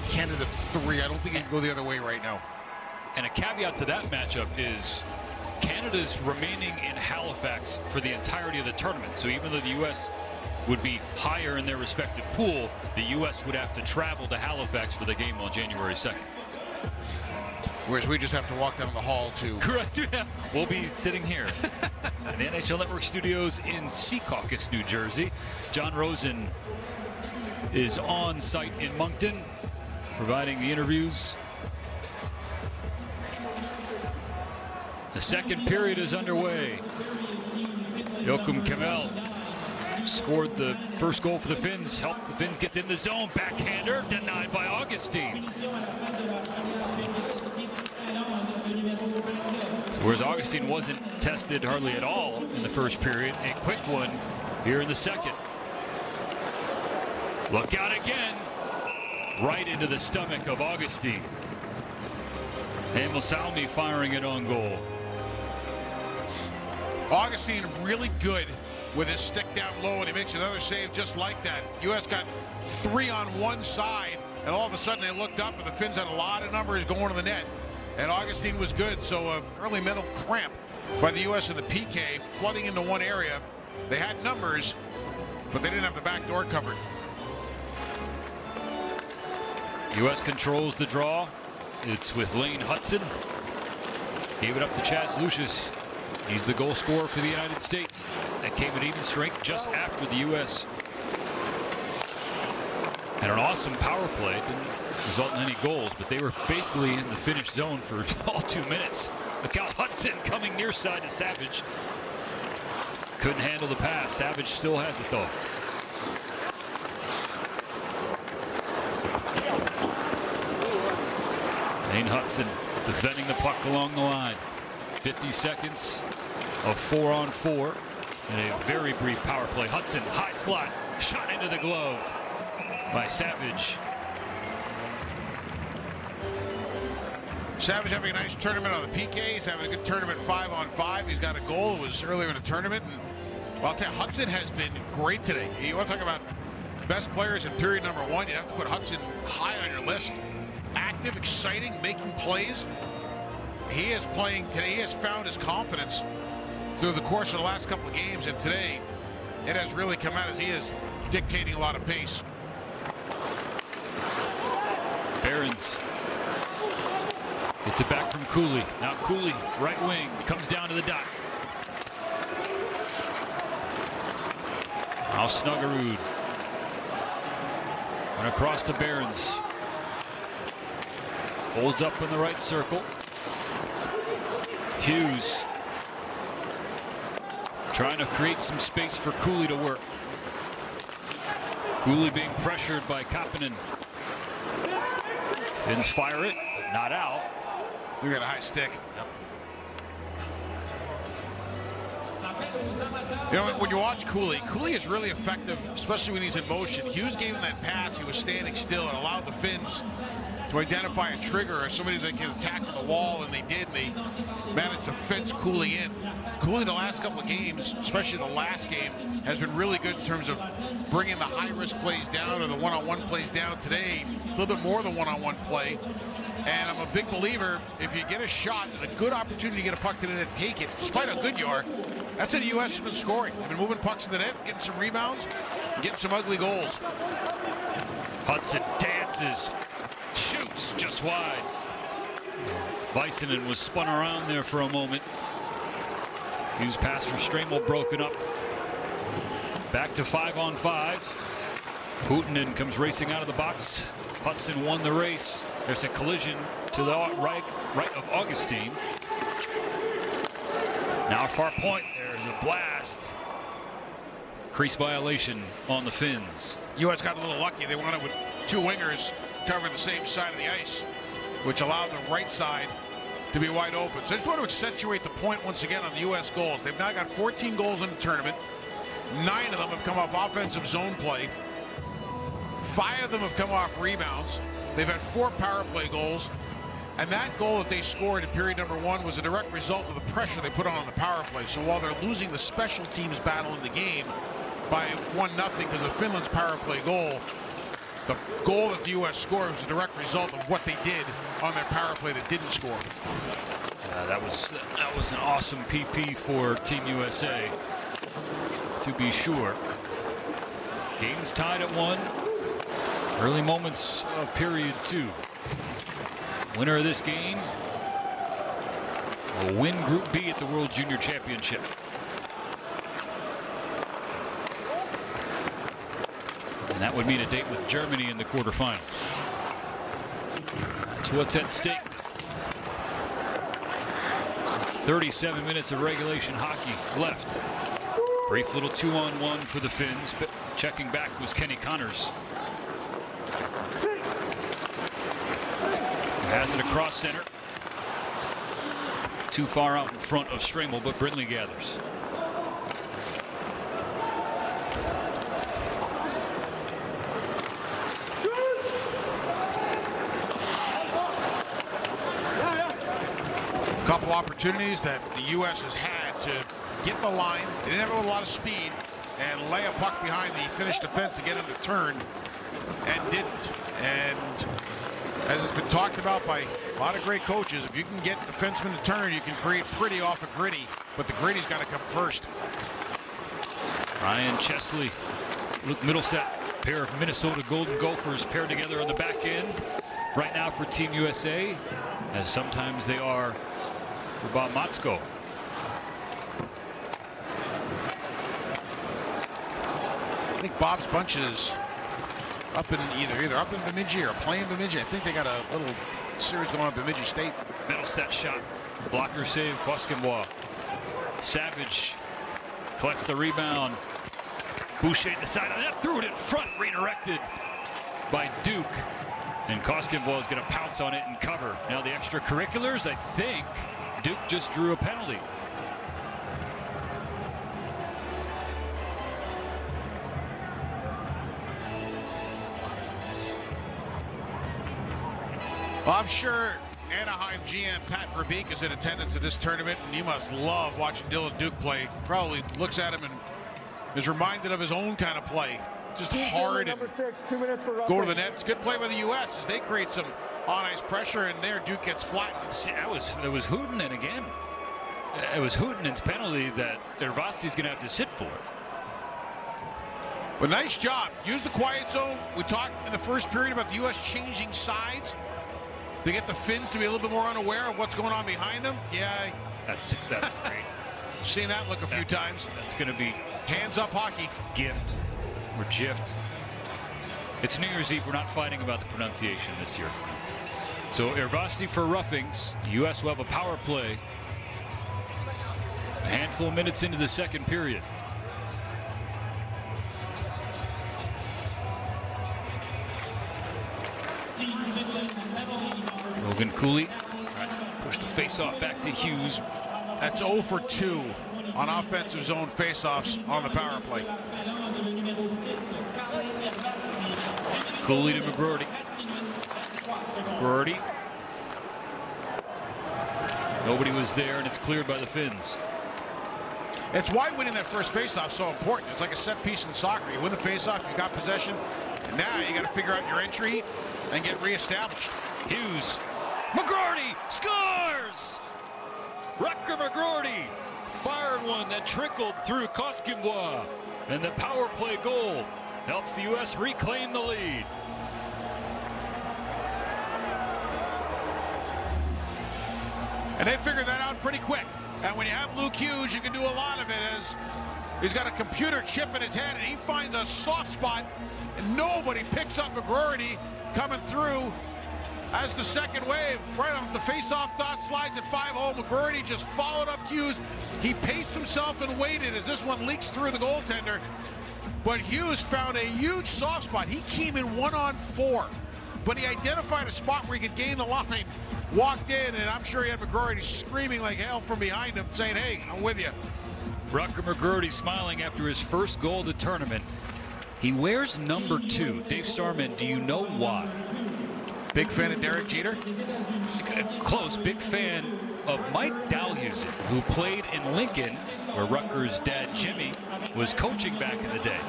Canada 3. I don't think it can go the other way right now.
And a caveat to that matchup is Canada's remaining in Halifax for the entirety of the tournament. So even though the U.S. would be higher in their respective pool, the U.S. would have to travel to Halifax for the game on January 2nd.
Whereas we just have to walk down the hall to...
Correct. Yeah. We'll be sitting here in the NHL Network studios in Secaucus, New Jersey. John Rosen is on site in Moncton, providing the interviews. The second period is underway. Joakim Kemell scored the first goal for the Finns, helped the Finns get in the zone. Backhander denied by Augustine. Whereas Augustine wasn't tested hardly at all in the first period. A quick one here in the second. Look out again. Right into the stomach of Augustine. Emil Salmi firing it on goal.
Augustine really good with his stick down low, and he makes another save just like that. U.S. got 3 on one side, and all of a sudden they looked up, and the Finns had a lot of numbers going to the net. And Augustine was good, so early mental cramp by the U.S. in the PK, flooding into one area. They had numbers, but they didn't have the back door covered.
U.S. controls the draw. It's with Lane Hudson. Gave it up to Chaz Lucius. He's the goal scorer for the United States. That came at even strength just after the U.S. Had an awesome power play. Didn't result in any goals, but they were basically in the finish zone for all 2 minutes. Look out, Hudson coming near side to Savage. Couldn't handle the pass. Savage still has it though. Lane Hudson defending the puck along the line. 50 seconds of 4-on-4 and a very brief power play. Hudson, high slot, shot into the glove by Savage.
Savage having a nice tournament on the PK. He's having a good tournament 5-on-5. He's got a goal. It was earlier in the tournament. And, well, I'll tell you, Hudson has been great today. You want to talk about best players in period number 1, you'd have to put Hudson high on your list. Active, exciting, making plays. He is playing today. He has found his confidence through the course of the last couple of games, and today it has really come out as he is dictating a lot of pace.
Behrens gets it back from Cooley. Now Cooley, right wing, comes down to the dot. Now Snuggerud. And across to Behrens. Holds up in the right circle. Hughes trying to create some space for Cooley to work. Cooley being pressured by Kapanen. Finns fire it, not out.
We got a high stick.
Yep.
You know, when you watch Cooley is really effective, especially when he's in motion. Hughes gave him that pass. He was standing still and allowed the Finns to identify a trigger or somebody that can attack on the wall, and they did. And they managed to fence Cooley in. Cooley, the last couple of games, especially the last game, has been really good in terms of bringing the high-risk plays down or the one-on-one plays down. Today, a little bit more than one-on-one play. And I'm a big believer, if you get a shot and a good opportunity to get a puck to the net, take it. Despite how good you are, that's how the U.S. has been scoring. They've been moving pucks to the net, getting some rebounds, getting some ugly goals.
Hudson dances, shoots just wide. Väisänen was spun around there for a moment. Hughes pass for Stramel broken up. Back to 5-on-5. Huuhtanen comes racing out of the box. Hudson won the race. There's a collision to the right of Augustine. Now far point. There's a blast. Crease violation on the Finns.
U.S. got a little lucky. They wound up with two wingers covering the same side of the ice, which allowed the right side to be wide open. So I just want to accentuate the point once again on the U.S. goals. They've now got 14 goals in the tournament. 9 of them have come off offensive zone play. 5 of them have come off rebounds. They've had 4 power play goals. And that goal that they scored in period number 1 was a direct result of the pressure they put on the power play. So while they're losing the special teams battle in the game by 1-0 because of Finland's power play goal, the goal that the U.S. scored was a direct result of what they did on their power play that didn't score.
That was an awesome PP for Team USA, to be sure. Game's tied at 1. Early moments of period 2. Winner of this game will win Group B at the World Junior Championship. And that would mean a date with Germany in the quarterfinals. That's what's at stake. 37 minutes of regulation hockey left. Brief little 2-on-1 for the Finns, but checking back was Kenny Connors. Has it across center. Too far out in front of Stramel, but Brindley gathers.
A couple opportunities that the U.S. has had to get the line. They didn't have a lot of speed and lay a puck behind the Finnish defense to get them to turn, and didn't. And as it's been talked about by a lot of great coaches, if you can get defensemen to turn, you can create pretty off a gritty, but the gritty's got to come first.
Ryan Chesley, Luke Middleset, pair of Minnesota Golden Gophers paired together on the back end right now for Team USA, as sometimes they are for Bob Motzko.
I think Bob's bunches up in either up in Bemidji or playing Bemidji. I think they got a little series going on at Bemidji State.
Middle set shot. Blocker save, Koskimbois. Savage collects the rebound. Boucher at the side of that, threw it in front, redirected by Duke. And Koskimbois is going to pounce on it and cover. Now the extracurriculars, I think Duke just drew a penalty.
Well, I'm sure Anaheim GM Pat Verbeek is in attendance at this tournament, and you must love watching Dylan Duke play. Probably looks at him and is reminded of his own kind of play. Just hard and go to the net. It's good play by the U.S. as they create some on-ice pressure, and there Duke gets flattened.
See, it was Houtanen again. It was Houtanen's penalty that Ervasi's going to have to sit for.
But nice job. Use the quiet zone. We talked in the first period about the U.S. changing sides to get the Finns to be a little bit more unaware of what's going on behind them. Yeah,
that's great.
Seen that look a few times.
That's going to be
hands-up hockey.
Gift. Or Gift. It's New Year's Eve. We're not fighting about the pronunciation this year. So Ervasi for roughings. The U.S. will have a power play. A handful of minutes into the second period. Logan Cooley pushed the face-off back to Hughes.
That's 0 for 2 on offensive zone face-offs on the power play.
Goalie to McGroarty. McGroarty. Nobody was there, and it's cleared by the Finns.
It's why winning that first faceoff is so important. It's like a set piece in soccer. You win the faceoff, you got possession. And now you got to figure out your entry and get reestablished.
Hughes. McGroarty scores! Rutger McGroarty fired one that trickled through Koskimbois. And the power play goal helps the U.S. reclaim the lead.
And they figured that out pretty quick. And when you have Luke Hughes, you can do a lot of it as he's got a computer chip in his head and he finds a soft spot and nobody picks up McGroarty coming through as the second wave. Right on the face-off dot, slides at 5-0. McGroarty just followed up Hughes. He paced himself and waited as this one leaks through the goaltender. But Hughes found a huge soft spot. He came in 1-on-4. But he identified a spot where he could gain the line. Walked in, and I'm sure he had McGroarty screaming like hell from behind him, saying, hey, I'm with you.
Rutger McGroarty smiling after his first goal of the tournament. He wears number 2. Dave Starman, do you know why?
Big fan of Derek Jeter?
Close. Big fan of Mike Dalhusen, who played in Lincoln, where Rutger's dad, Jimmy, was coaching back in the day.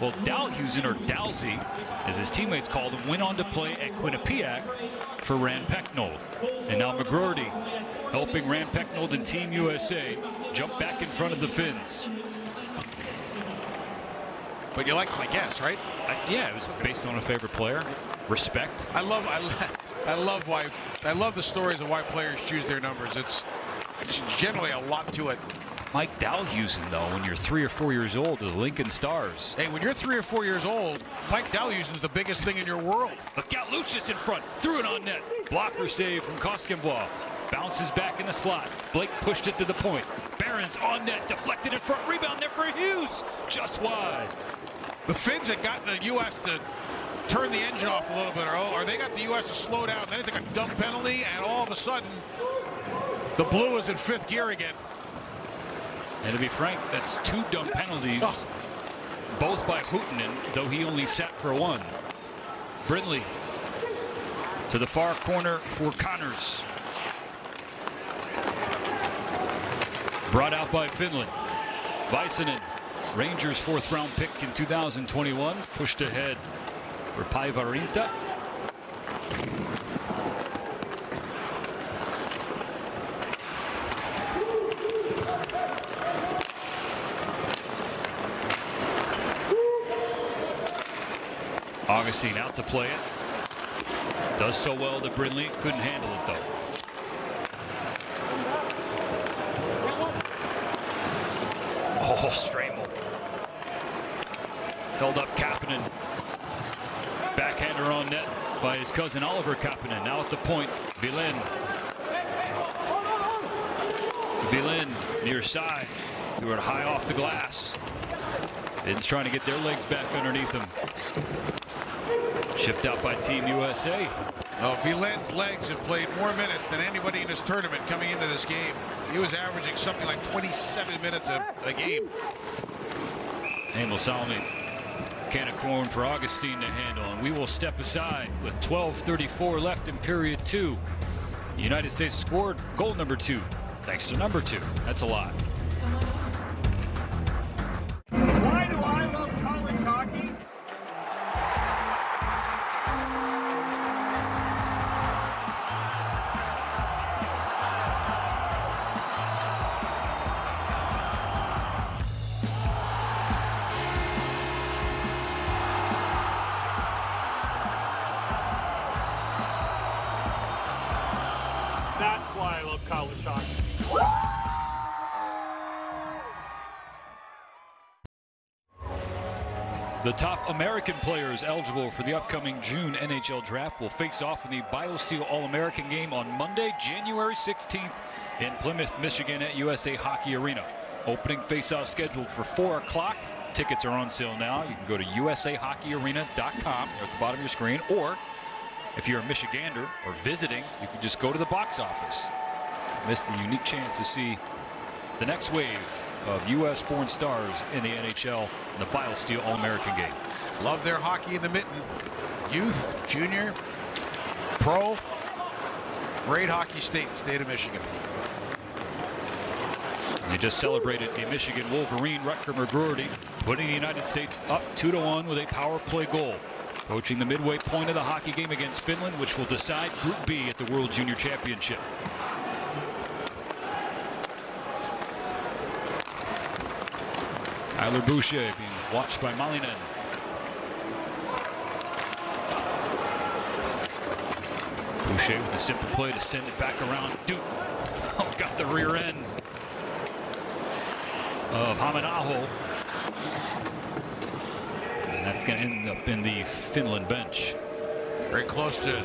Well, Dalhusen, or Dalsey, as his teammates called him, went on to play at Quinnipiac for Rand Pecknold. And now McGroarty helping Rand Pecknold and Team USA jump back in front of the Finns.
But you like my guess, right?
Yeah, it was based on a favorite player. Respect.
I love the stories of why players choose their numbers. It's generally a lot to it.
Mike Dalhusen, though, when you're 3 or 4 years old, the Lincoln Stars.
Hey, when you're 3 or 4 years old, Mike Dalhusen's the biggest thing in your world.
Look out, Lucius in front, threw it on net. Blocker save from Koskimbois. Bounces back in the slot. Blake pushed it to the point. Barron's on net, deflected in front, rebound there for Hughes. Just wide.
The Finns had gotten the U.S. to turn the engine off a little bit, or they got the U.S. to slow down. Then they took a dumb penalty, and all of a sudden, the Blue is in 5th gear again.
And to be frank, that's 2 dumb penalties, both by Houtanen, though he only sat for 1. Brindley to the far corner for Connors. Brought out by Finland. Väisänen, Rangers' 4th round pick in 2021, pushed ahead for Päivärinta. Augustine out to play it. Does so well that Brindley couldn't handle it, though. Oh, Stramel. Held up Kapanen. Backhander on net by his cousin Oliver Kapanen. Now at the point, Villain. Villain near side. Threw it high off the glass. It's trying to get their legs back underneath them. Shipped out by Team USA.
Oh, Villen's legs have played more minutes than anybody in this tournament coming into this game. He was averaging something like 27 minutes a game.
Emil Salmi, can of corn for Augustine to handle, and we will step aside with 12:34 left in period 2. The United States scored goal number 2, thanks to number 2. That's a lot.
Why do I love college hockey? That's why I love college hockey.
The top American players eligible for the upcoming June NHL draft will face off in the BioSteel All-American game on Monday, January 16th in Plymouth, Michigan at USA Hockey Arena. Opening face-off scheduled for 4 o'clock. Tickets are on sale now. You can go to usahockeyarena.com at the bottom of your screen, or if you're a Michigander or visiting, you can just go to the box office. Miss the unique chance to see the next wave of U.S.-born stars in the NHL in the BioSteel All-American game.
Love their hockey in the mitten. Youth, junior, pro. Great hockey state of Michigan.
They just celebrated a Michigan Wolverine, Rutger McGroarty, putting the United States up 2-1 with a power play goal. Approaching the midway point of the hockey game against Finland, which will decide Group B at the World Junior Championship. Tyler Boucher being watched by Malinen. Boucher with a simple play to send it back around. Duke. Oh, got the rear end of Hamanaho. And that's going to end up in the Finland bench.
Very close to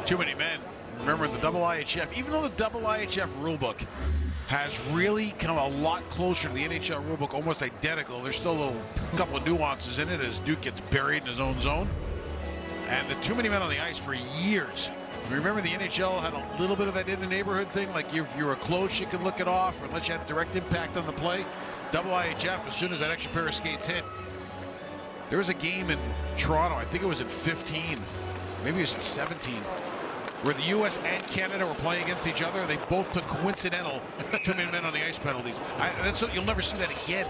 too many men. Remember the double IHF, even though the double IHF rulebook has really come a lot closer to the NHL rulebook, almost identical. There's still a couple of nuances in it as Duke gets buried in his own zone. And the too many men on the ice for years. Remember the NHL had a little bit of that in the neighborhood thing, like if you were close you could look it off unless you had direct impact on the play. Double IHF, as soon as that extra pair of skates hit. There was a game in Toronto, I think it was in 15, maybe it was in 17, where the U.S. and Canada were playing against each other. They both took coincidental too many men on the ice penalties. You'll never see that again.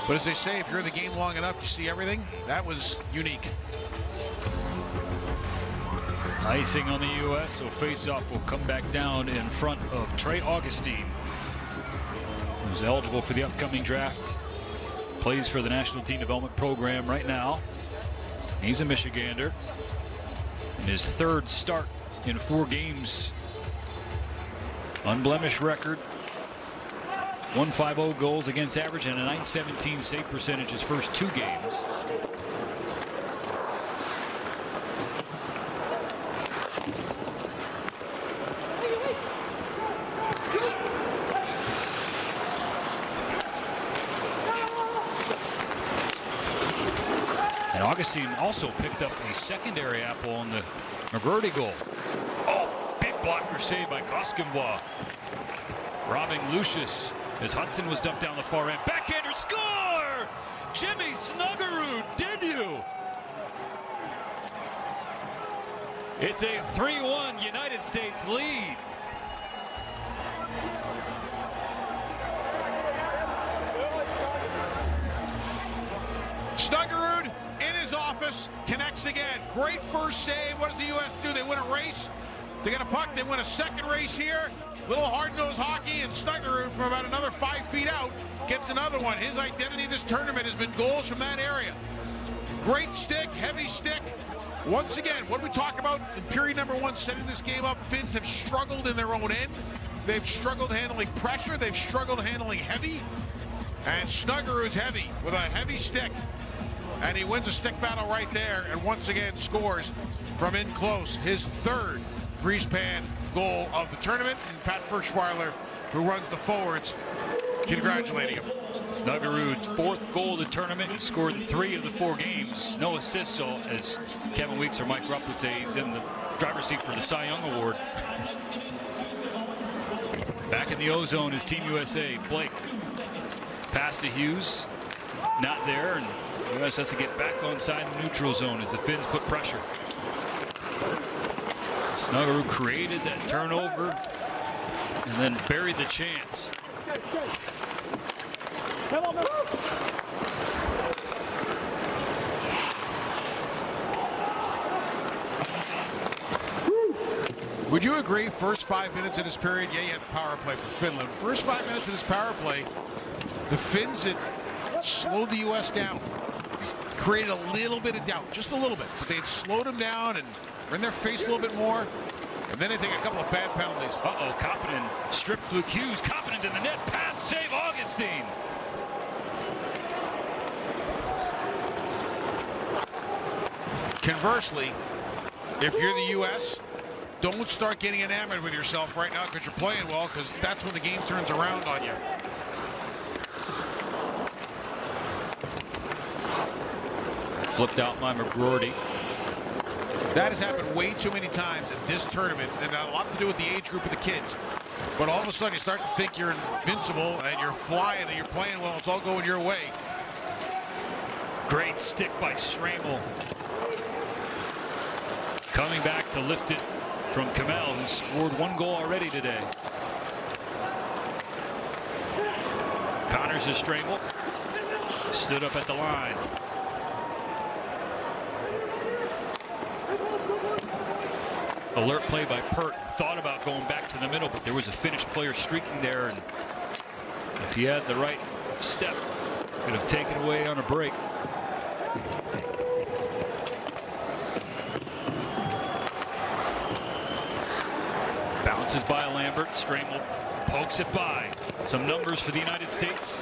But as they say, if you're in the game long enough, you see everything. That was unique.
Icing on the U.S., so face-off will come back down in front of Trey Augustine, who's eligible for the upcoming draft. Plays for the National Team Development Program right now. He's a Michigander. In his 3rd start in 4 games. Unblemished record. 150 goals against average and a .917 save percentage his first 2 games. And Augustine also picked up a secondary apple on the McGroarty goal. Oh, big blocker save by Koskimbois. Robbing Lucius as Hudson was dumped down the far end. Backhander score! Jimmy Snuggerud, did you? It's a 3-1 United States lead.
Snuggerud in his office, connects again. Great first save. What does the U.S. do? They win a race. They get a puck. They win a second race here. Little hard-nosed hockey, and Snuggerud from about another 5 feet out gets another one. His identity this tournament has been goals from that area. Great stick, heavy stick. Once again, what we talk about in period number 1, setting this game up, Finns have struggled in their own end. They've struggled handling pressure. They've struggled handling heavy. And Snuggerud's heavy with a heavy stick. And he wins a stick battle right there, and once again scores from in close. His third grease-pan goal of the tournament. And Pat Ferschweiler, who runs the forwards, congratulating him.
Snuggerud's fourth goal of the tournament. He scored in 3 of the 4 games. No assists, so as Kevin Weeks or Mike Rupp would say, he's in the driver's seat for the Cy Young Award. Back in the O-zone is Team USA. Blake pass to Hughes. Not there, and the U.S. has to get back onside the neutral zone as the Finns put pressure. Snuggerud created that turnover and then buried the chance.
Would you agree, first 5 minutes of this period, yeah, you had the power play for Finland. First 5 minutes of this power play, the Finns had slowed the U.S. down, created a little bit of doubt, just a little bit, but they had slowed them down and were in their face a little bit more, and then they take a couple of bad penalties.
Uh-oh, Kapanen stripped through Hughes. Kapanen's in the net. Pat save Augustine.
Conversely, if you're the U.S., don't start getting enamored with yourself right now because you're playing well, because that's when the game turns around on you.
Flipped out by McGroarty.
That has happened way too many times in this tournament, and a lot to do with the age group of the kids. But all of a sudden you start to think you're invincible and you're flying and you're playing well. It's all going your way.
Great stick by Stramel. Coming back to lift it from Kamel, who scored 1 goal already today. Connors is Stramel. Stood up at the line. Alert play by Pert. Thought about going back to the middle, but there was a Finnish player streaking there, and if he had the right step, could have taken away on a break. Bounces by Lambert. Stramel pokes it by. Some numbers for the United States.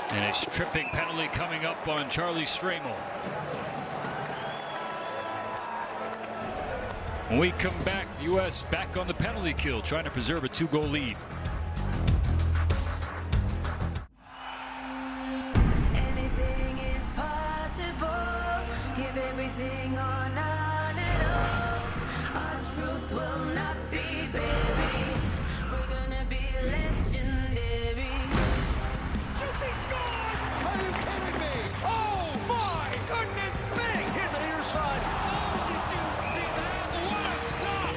And a stripping penalty coming up on Charlie Stramel. When we come back, the U.S. back on the penalty kill, trying to preserve a 2-goal lead.
Anything is possible. Give everything on and on. Our truth will not be buried. We're gonna be legendary.
Juicy scores! Are you kidding me? Oh my goodness me! Hit the near side. Oh, did you see that? What a stop!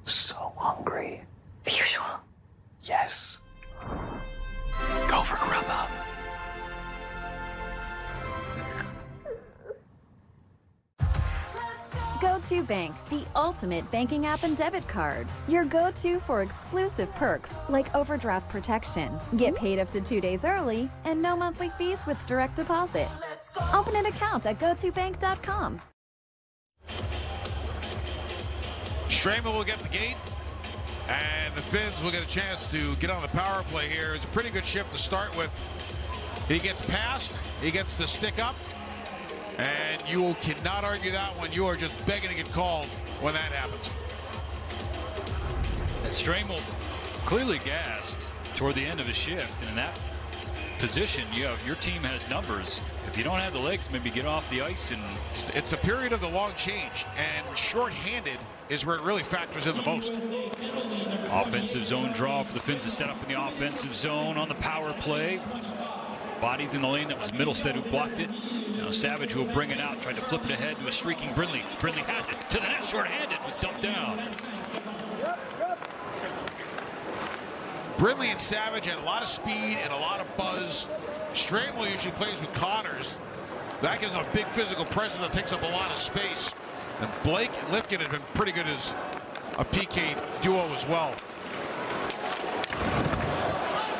So hungry.
The usual.
Yes. Go for a rub up.
GoToBank, the ultimate banking app and debit card. Your go-to for exclusive perks like overdraft protection. Get paid up to 2 days early and no monthly fees with direct deposit. Open an account at gotobank.com.
Stramel will get the gate, and the Finns will get a chance to get on the power play here. It's a pretty good shift to start with. He gets past, he gets the stick up, and you cannot argue that one. You are just begging to get called when that happens.
And Stramel clearly gassed toward the end of his shift, and in that position, your team has numbers. If you don't have the legs, maybe get off the ice. And
it's the period of the long change, and short-handed is where it really factors in the most.
Offensive zone draw for the Finns to set up in the offensive zone on the power play. Bodies in the lane. That was Middlestead who blocked it. Now Savage will bring it out, tried to flip it ahead to a streaking Brindley. Brindley has it to the net, short-handed, was dumped down.
Brindley and Savage had a lot of speed and a lot of buzz. Stramel usually plays with Connors. That gives him a big physical presence that takes up a lot of space. And Blake and Lipkin have been pretty good as a PK duo as well.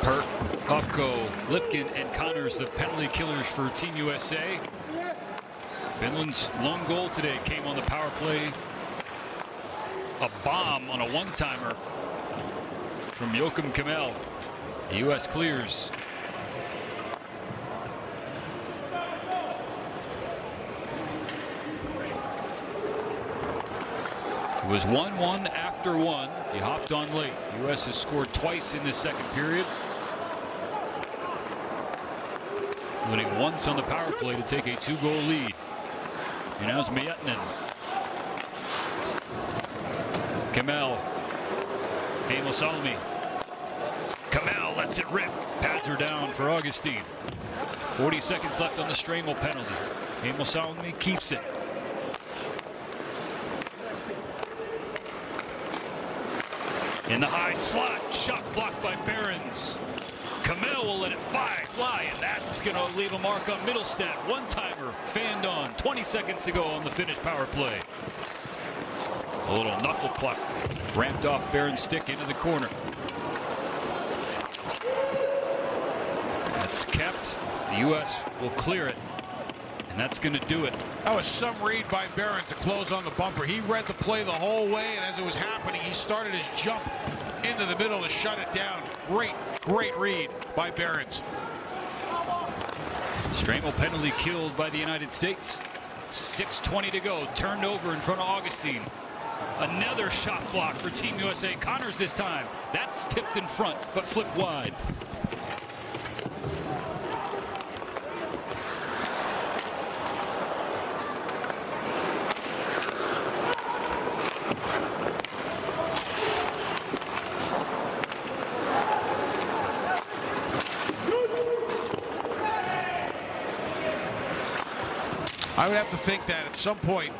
Pert, Hufko, Lipkin, and Connors, the penalty killers for Team USA. Finland's lone goal today came on the power play a bomb on a one-timer from Joachim Kemell. The U.S. clears. It was 1-1 after one. He hopped on late. The U.S. has scored twice in this second period, winning once on the power play to take a 2-goal lead. And now's Miettinen. Kemell. Salmi. Kemell lets it rip. Pads her down for Augustine. 40 seconds left on the Stramel penalty. Salmi keeps it. In the high slot, shot blocked by Behrens. Kemell will let it fly, and that's going to leave a mark on Middlestat. One-timer, fanned on. 20 seconds to go on the Finnish power play. A little knuckle pluck, ramped off Behrens' stick into the corner. That's kept. The U.S. will clear it, and that's going to do it.
That was some read by Behrens to close on the bumper. He read the play the whole way, and as it was happening, he started his jump into the middle to shut it down. Great read by Behrens.
Stramel penalty killed by the United States. 6:20 to go. Turned over in front of Augustine. Another shot block for Team USA. Connors this time. That's tipped in front, but flipped wide.
I would have to think that at some point,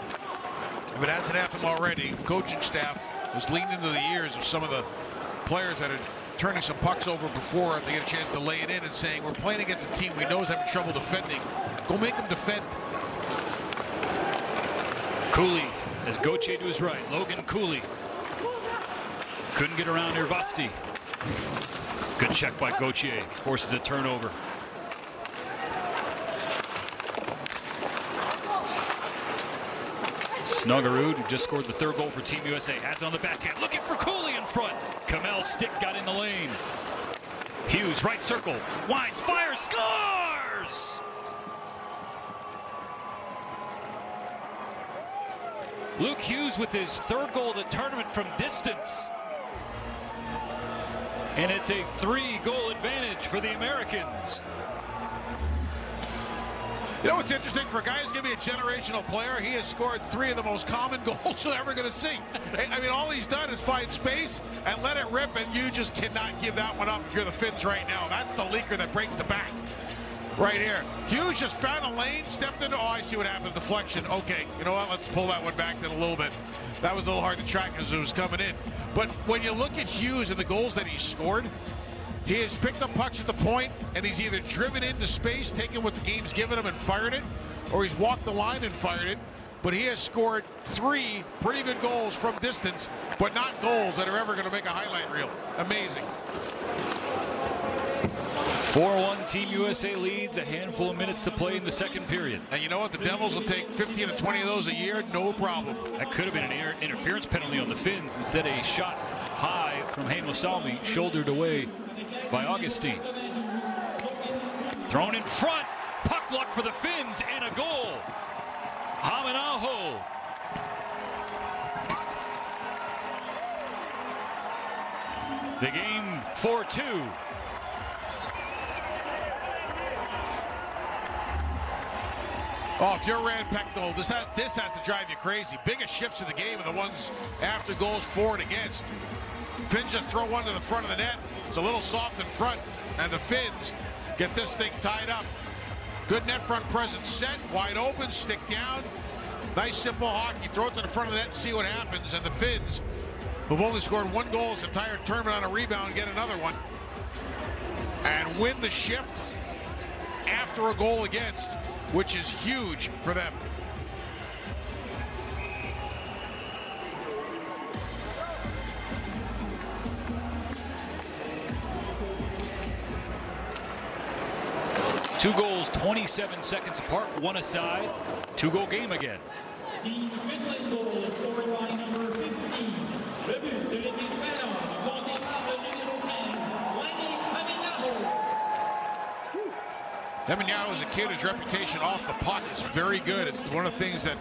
if it hasn't happened already, coaching staff has leaned into the ears of some of the players that are turning some pucks over before they get a chance to lay it in and saying, we're playing against a team we know is having trouble defending. Go make them defend.
Cooley as Gauthier to his right. Logan Cooley. Couldn't get around Irvasti. Good check by Gauthier. Forces a turnover. Snuggerud, who just scored the third goal for Team USA, has it on the backhand, looking for Cooley in front. Kemell's stick got in the lane. Hughes, right circle, winds, fires, scores! Luke Hughes with his third goal of the tournament from distance. And it's a 3-goal advantage for the Americans.
You know what's interesting? For a guy who's going to be a generational player, he has scored 3 of the most common goals you're ever going to see. I mean, all he's done is find space and let it rip, and you just cannot give that one up if you're the Finns right now. That's the leaker that breaks the back. Right here. Hughes just found a lane, stepped into, oh, I see what happened, deflection. Okay, you know what? Let's pull that one back then a little bit. That was a little hard to track as it was coming in. But when you look at Hughes and the goals that he scored, he has picked up pucks at the point, and he's either driven into space, taken what the game's given him and fired it, or he's walked the line and fired it. But he has scored 3 pretty good goals from distance, but not goals that are ever going to make a highlight reel. Amazing.
4-1 Team USA leads, a handful of minutes to play in the second period.
And you know what? The Devils will take 15 to 20 of those a year, no problem.
That could have been an interference penalty on the Finns. Instead, a shot high from Salmi, shouldered away by Augustine. Thrown in front, puck luck for the Finns, and a goal. Haminaho. The game 4-2.
Oh, if you're Rand Pecknold, this has to drive you crazy. Biggest shifts in the game are the ones after goals for and against. Finns just throw one to the front of the net. It's a little soft in front, and the Finns get this thing tied up. Good net front presence set, wide open, stick down. Nice simple hockey. Throw it to the front of the net and see what happens. And the Finns, who've only scored 1 goal this entire tournament on a rebound, get another one. And win the shift after a goal against, which is huge for them.
Two goals, 27 seconds apart, one aside. 2-goal game again.
Team Finland goal scored by number 15.
Netanyahu is a kid whose reputation off the puck is very good. It's one of the things that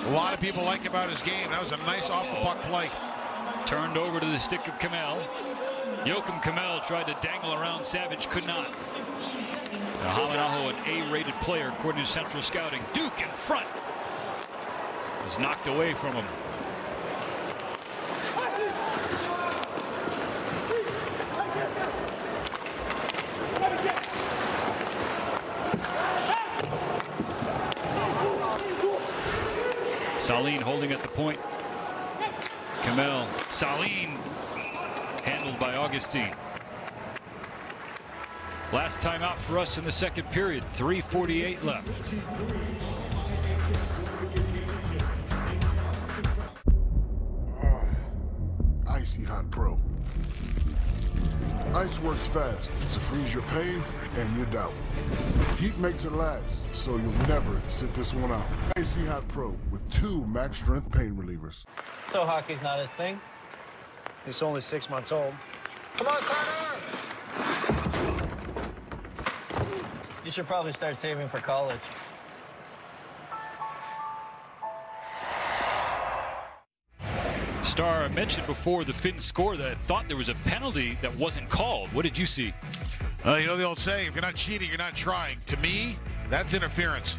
a lot of people like about his game. That was a nice off-the-puck play.
Turned over to the stick of Kamel. Joachim Kamel tried to dangle around Savage, could not. Now Haminaho, an A-rated player according to Central Scouting. Duke in front. Was knocked away from him. Saline holding at the point. Kamel, Saline, handled by Augustine. Last time out for us in the second period, 3:48 left.
Icy Hot Pro. Ice works fast to freeze your pain and your doubt. Heat makes it last, so you'll never sit this one out. Icy Hot Pro with 2 max strength pain relievers.
So hockey's not his thing? He's only 6 months old. Come on, Carter! You should probably start saving for college.
Star, I mentioned before the Finns score that I thought there was a penalty that wasn't called. What did you see?
You know the old saying, if you're not cheating, you're not trying. To me, that's interference.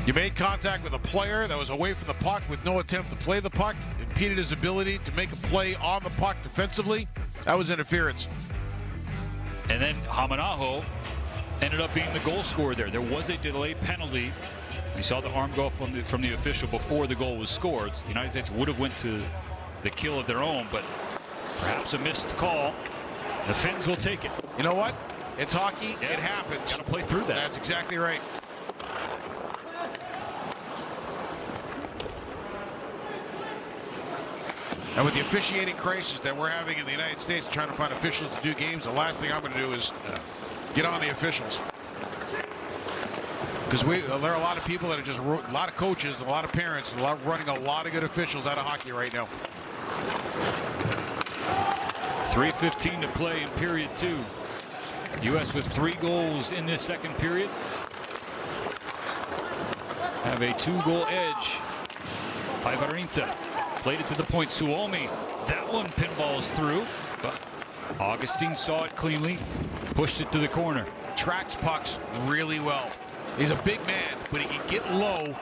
You made contact with a player that was away from the puck with no attempt to play the puck, impeded his ability to make a play on the puck defensively. That was interference.
And then Haminaho ended up being the goal scorer there. There was a delay penalty. We saw the arm go up from the official before the goal was scored. The United States would have went to the kill of their own, but perhaps a missed call. The Finns will take it.
You know what? It's hockey. Yeah. It happens.
Got to play through that.
That's exactly right. And with the officiating crisis that we're having in the United States, trying to find officials to do games, the last thing I'm going to do is get on the officials. Because there are a lot of people that are just, a lot of coaches, a lot of parents, running a lot of good officials out of hockey right now.
3:15 to play in period 2. U.S. with 3 goals in this second period. Have a 2-goal edge. Päivärinta played it to the point. Suomi, that one pinballs through, but Augustine saw it cleanly, pushed it to the corner.
Tracks pucks really well. He's a big man, but he can get low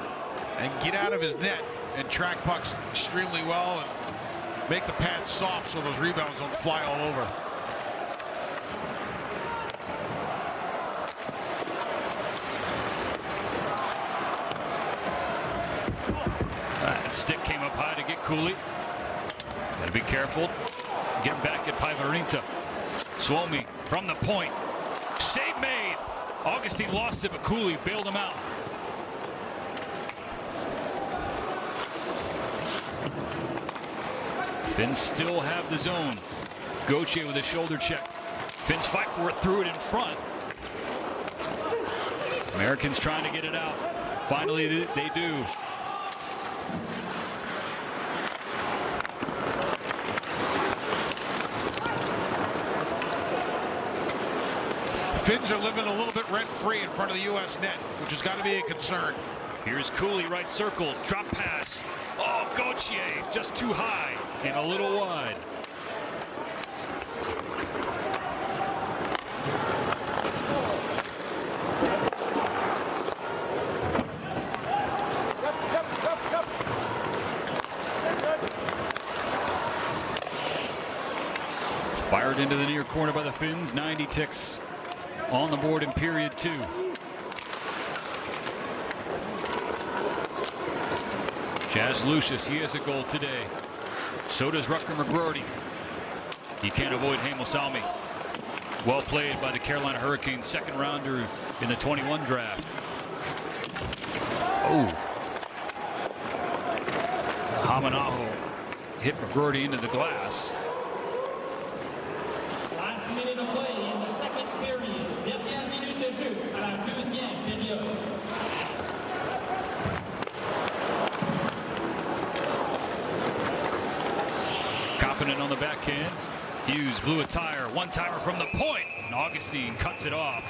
and get out of his net and track pucks extremely well and make the pads soft so those rebounds don't fly all over.
That stick came up high to get Cooley. Gotta be careful. Getting back at Päivärinta. Suomi from the point. Save made. Augustine lost it, but Cooley bailed him out. Finns still have the zone. Gauthier with a shoulder check. Finns fight for it, threw it in front. Americans trying to get it out. Finally, they do.
Finns are living a little bit rent-free in front of the U.S. net, which has got to be a concern.
Here's Cooley, right circle, drop pass. Oh, Gauthier, just too high and a little wide. Fired into the near corner by the Finns. 90 ticks on the board in period 2. Jazz Lucius, he has a goal today. So does Rutger McGroarty. He can't avoid Hamel Salmi. Well played by the Carolina Hurricanes, second rounder in the 21 draft. Oh. Haminaho hit McGroarty into the glass.
Last minute of play in the second period. Dernière minute de jeu à la deuxième période.
Confident on the backhand. Hughes blew a tire. One-timer from the point. And Augustine cuts it off.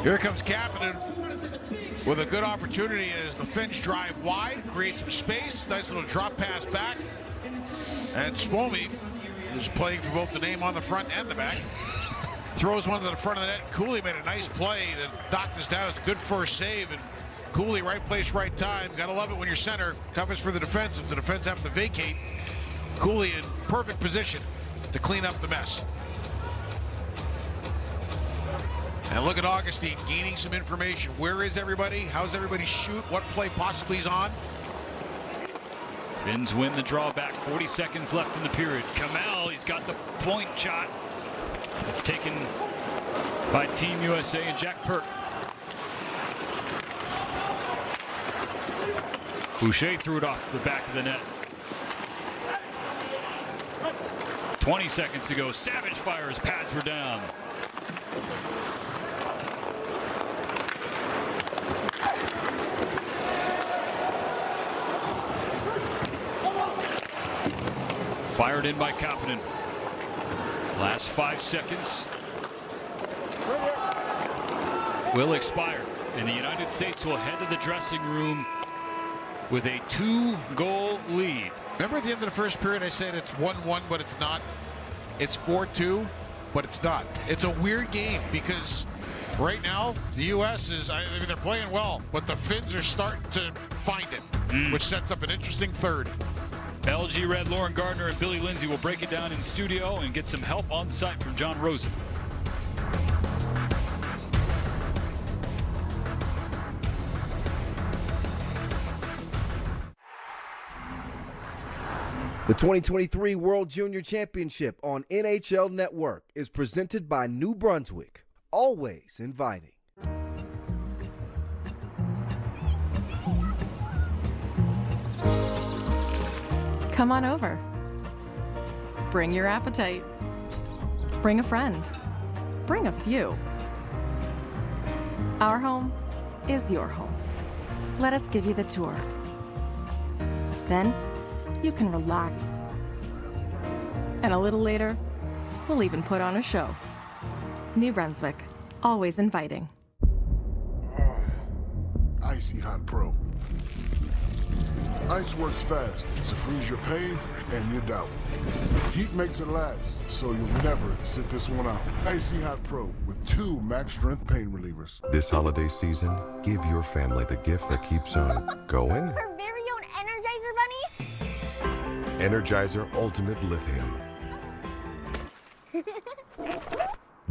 Here comes Kapanen with a good opportunity as the Finns drive wide, create some space. Nice little drop pass back. And Suomi, who's playing for both the name on the front and the back, throws one to the front of the net. Cooley made a nice play to knock this down. It's a good first save. And Cooley, right place, right time. Gotta love it when your center covers for the defense. If the defense have to vacate, Cooley in perfect position to clean up the mess. And look at Augustine gaining some information. Where is everybody? How's everybody shoot? What play possibly is on?
Finns win the drawback. 40 seconds left in the period. Kamel, he's got the point shot. It's taken by Team USA and Jack Perk. Boucher threw it off the back of the net. 20 seconds to go. Savage fires. Pads were down. Fired in by Kapanen. Last 5 seconds will expire, and the United States will head to the dressing room with a 2-goal lead.
Remember at the end of the first period I said it's 1-1, but it's not. It's 4-2, but it's not. It's a weird game because right now the U.S. is, I mean, they're playing well, but the Finns are starting to find it, which sets up an interesting third.
LG Red, Lauren Gardner, and Billy Lindsay will break it down in studio and get some help on site from John Rosen.
The 2023 World Junior Championship on NHL Network is presented by New Brunswick, always inviting.
Come on over. Bring your appetite. Bring a friend. Bring a few. Our home is your home. Let us give you the tour. Then you can relax. And a little later, we'll even put on a show. New Brunswick, always inviting.
Icy Hot Pro. Ice works fast to freeze your pain and your doubt. Heat makes it last, so you'll never sit this one out. Icy Hot Pro with 2 max strength pain relievers.
This holiday season, give your family the gift that keeps on going.
Her very own Energizer Bunny?
Energizer Ultimate Lithium.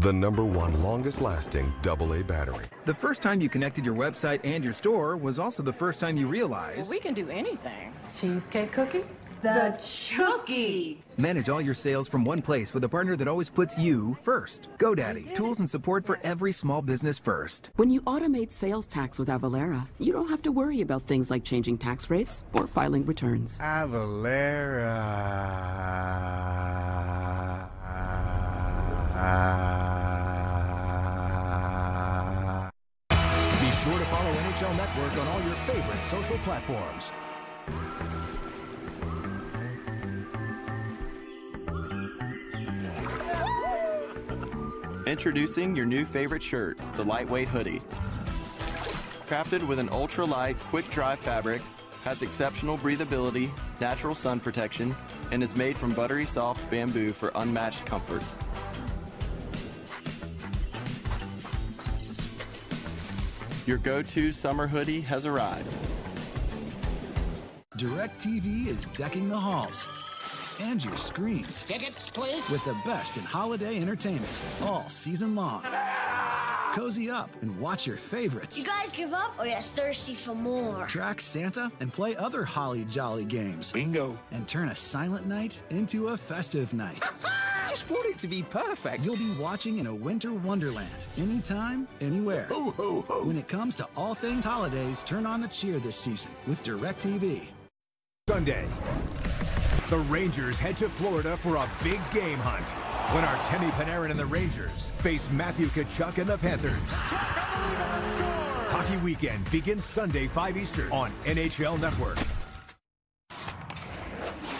The #1 longest lasting AA battery.
The first time you connected your website and your store was also the first time you realized...
Well, we can do anything. Cheesecake cookies? The Chookie!
Manage all your sales from one place with a partner that always puts you first. GoDaddy, tools and support for every small business first.
When you automate sales tax with Avalara, you don't have to worry about things like changing tax rates or filing returns.
Avalara.
Be sure to follow NHL Network on all your favorite social platforms.
Introducing your new favorite shirt, the Lightweight Hoodie. Crafted with an ultra-light, quick-dry fabric, has exceptional breathability, natural sun protection, and is made from buttery soft bamboo for unmatched comfort. Your go-to summer hoodie has arrived.
DirecTV is decking the halls and your screens.
Tickets, please.
With the best in holiday entertainment all season long. Cozy up and watch your favorites.
You guys give up or you're thirsty for more?
Track Santa and play other holly jolly games.
Bingo.
And turn a silent night into a festive night.
Just want it to be perfect.
You'll be watching in a winter wonderland. Anytime, anywhere.
Ho, ho, ho.
When it comes to all things holidays, turn on the cheer this season with DirecTV.
Sunday, the Rangers head to Florida for a big game hunt when Artemi Panarin and the Rangers face Matthew Tkachuk and the Panthers. Hockey Weekend begins Sunday, 5 Eastern on NHL Network.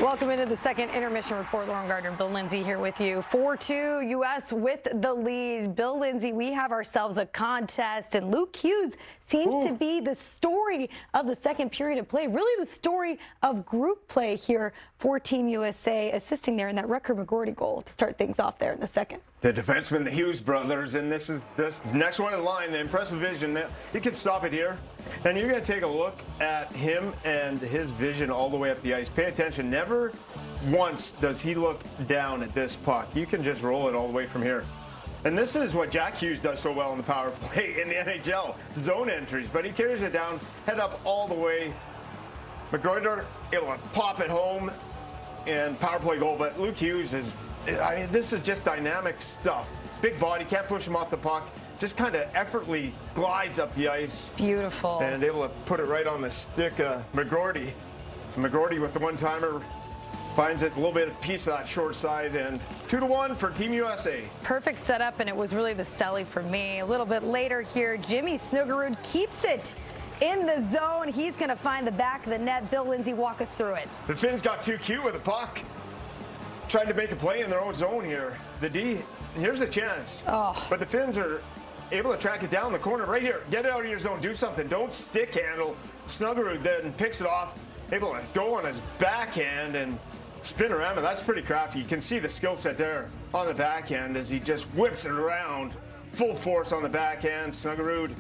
Welcome into the second intermission report. Lauren Gardner, Bill Lindsay here with you. 4-2 U.S. with the lead. Bill Lindsay, we have ourselves a contest, and Luke Hughes seems to be the story of the second period of play, really the story of group play here for Team USA, assisting there in that Record McGorty goal to start things off there in the second.
The defenseman, the Hughes brothers, and this next one in line, the impressive vision. You can stop it here, and you're going to take a look at him and his vision all the way up the ice. Pay attention. Never once does he look down at this puck. You can just roll it all the way from here. And this is what Jack Hughes does so well in the power play in the NHL, zone entries. But he carries it down, head up all the way. McGroider able to pop it home and power play goal. But Luke Hughes is, I mean, this is just dynamic stuff. Big body, can't push him off the puck. Just kind of effortlessly glides up the ice.
Beautiful.
And able to put it right on the stick. McGroider with the one-timer finds it a little bit of piece of that short side, and 2-1 for Team USA.
Perfect setup, and it was really the Selly for me. A little bit later here, Jimmy Snuggerud keeps it in the zone. He's going to find the back of the net. Bill Lindsay, walk us through it.
The Finns got too cute with the puck. Trying to make a play in their own zone here. The D, here's the chance.
Oh.
But the Finns are able to track it down the corner right here. Get it out of your zone. Do something. Don't stick handle. Snuggerud then picks it off. Able to go on his backhand and spin around. And that's pretty crafty. You can see the skill set there on the backhand as he just whips it around. Full force on the backhand. Snuggerud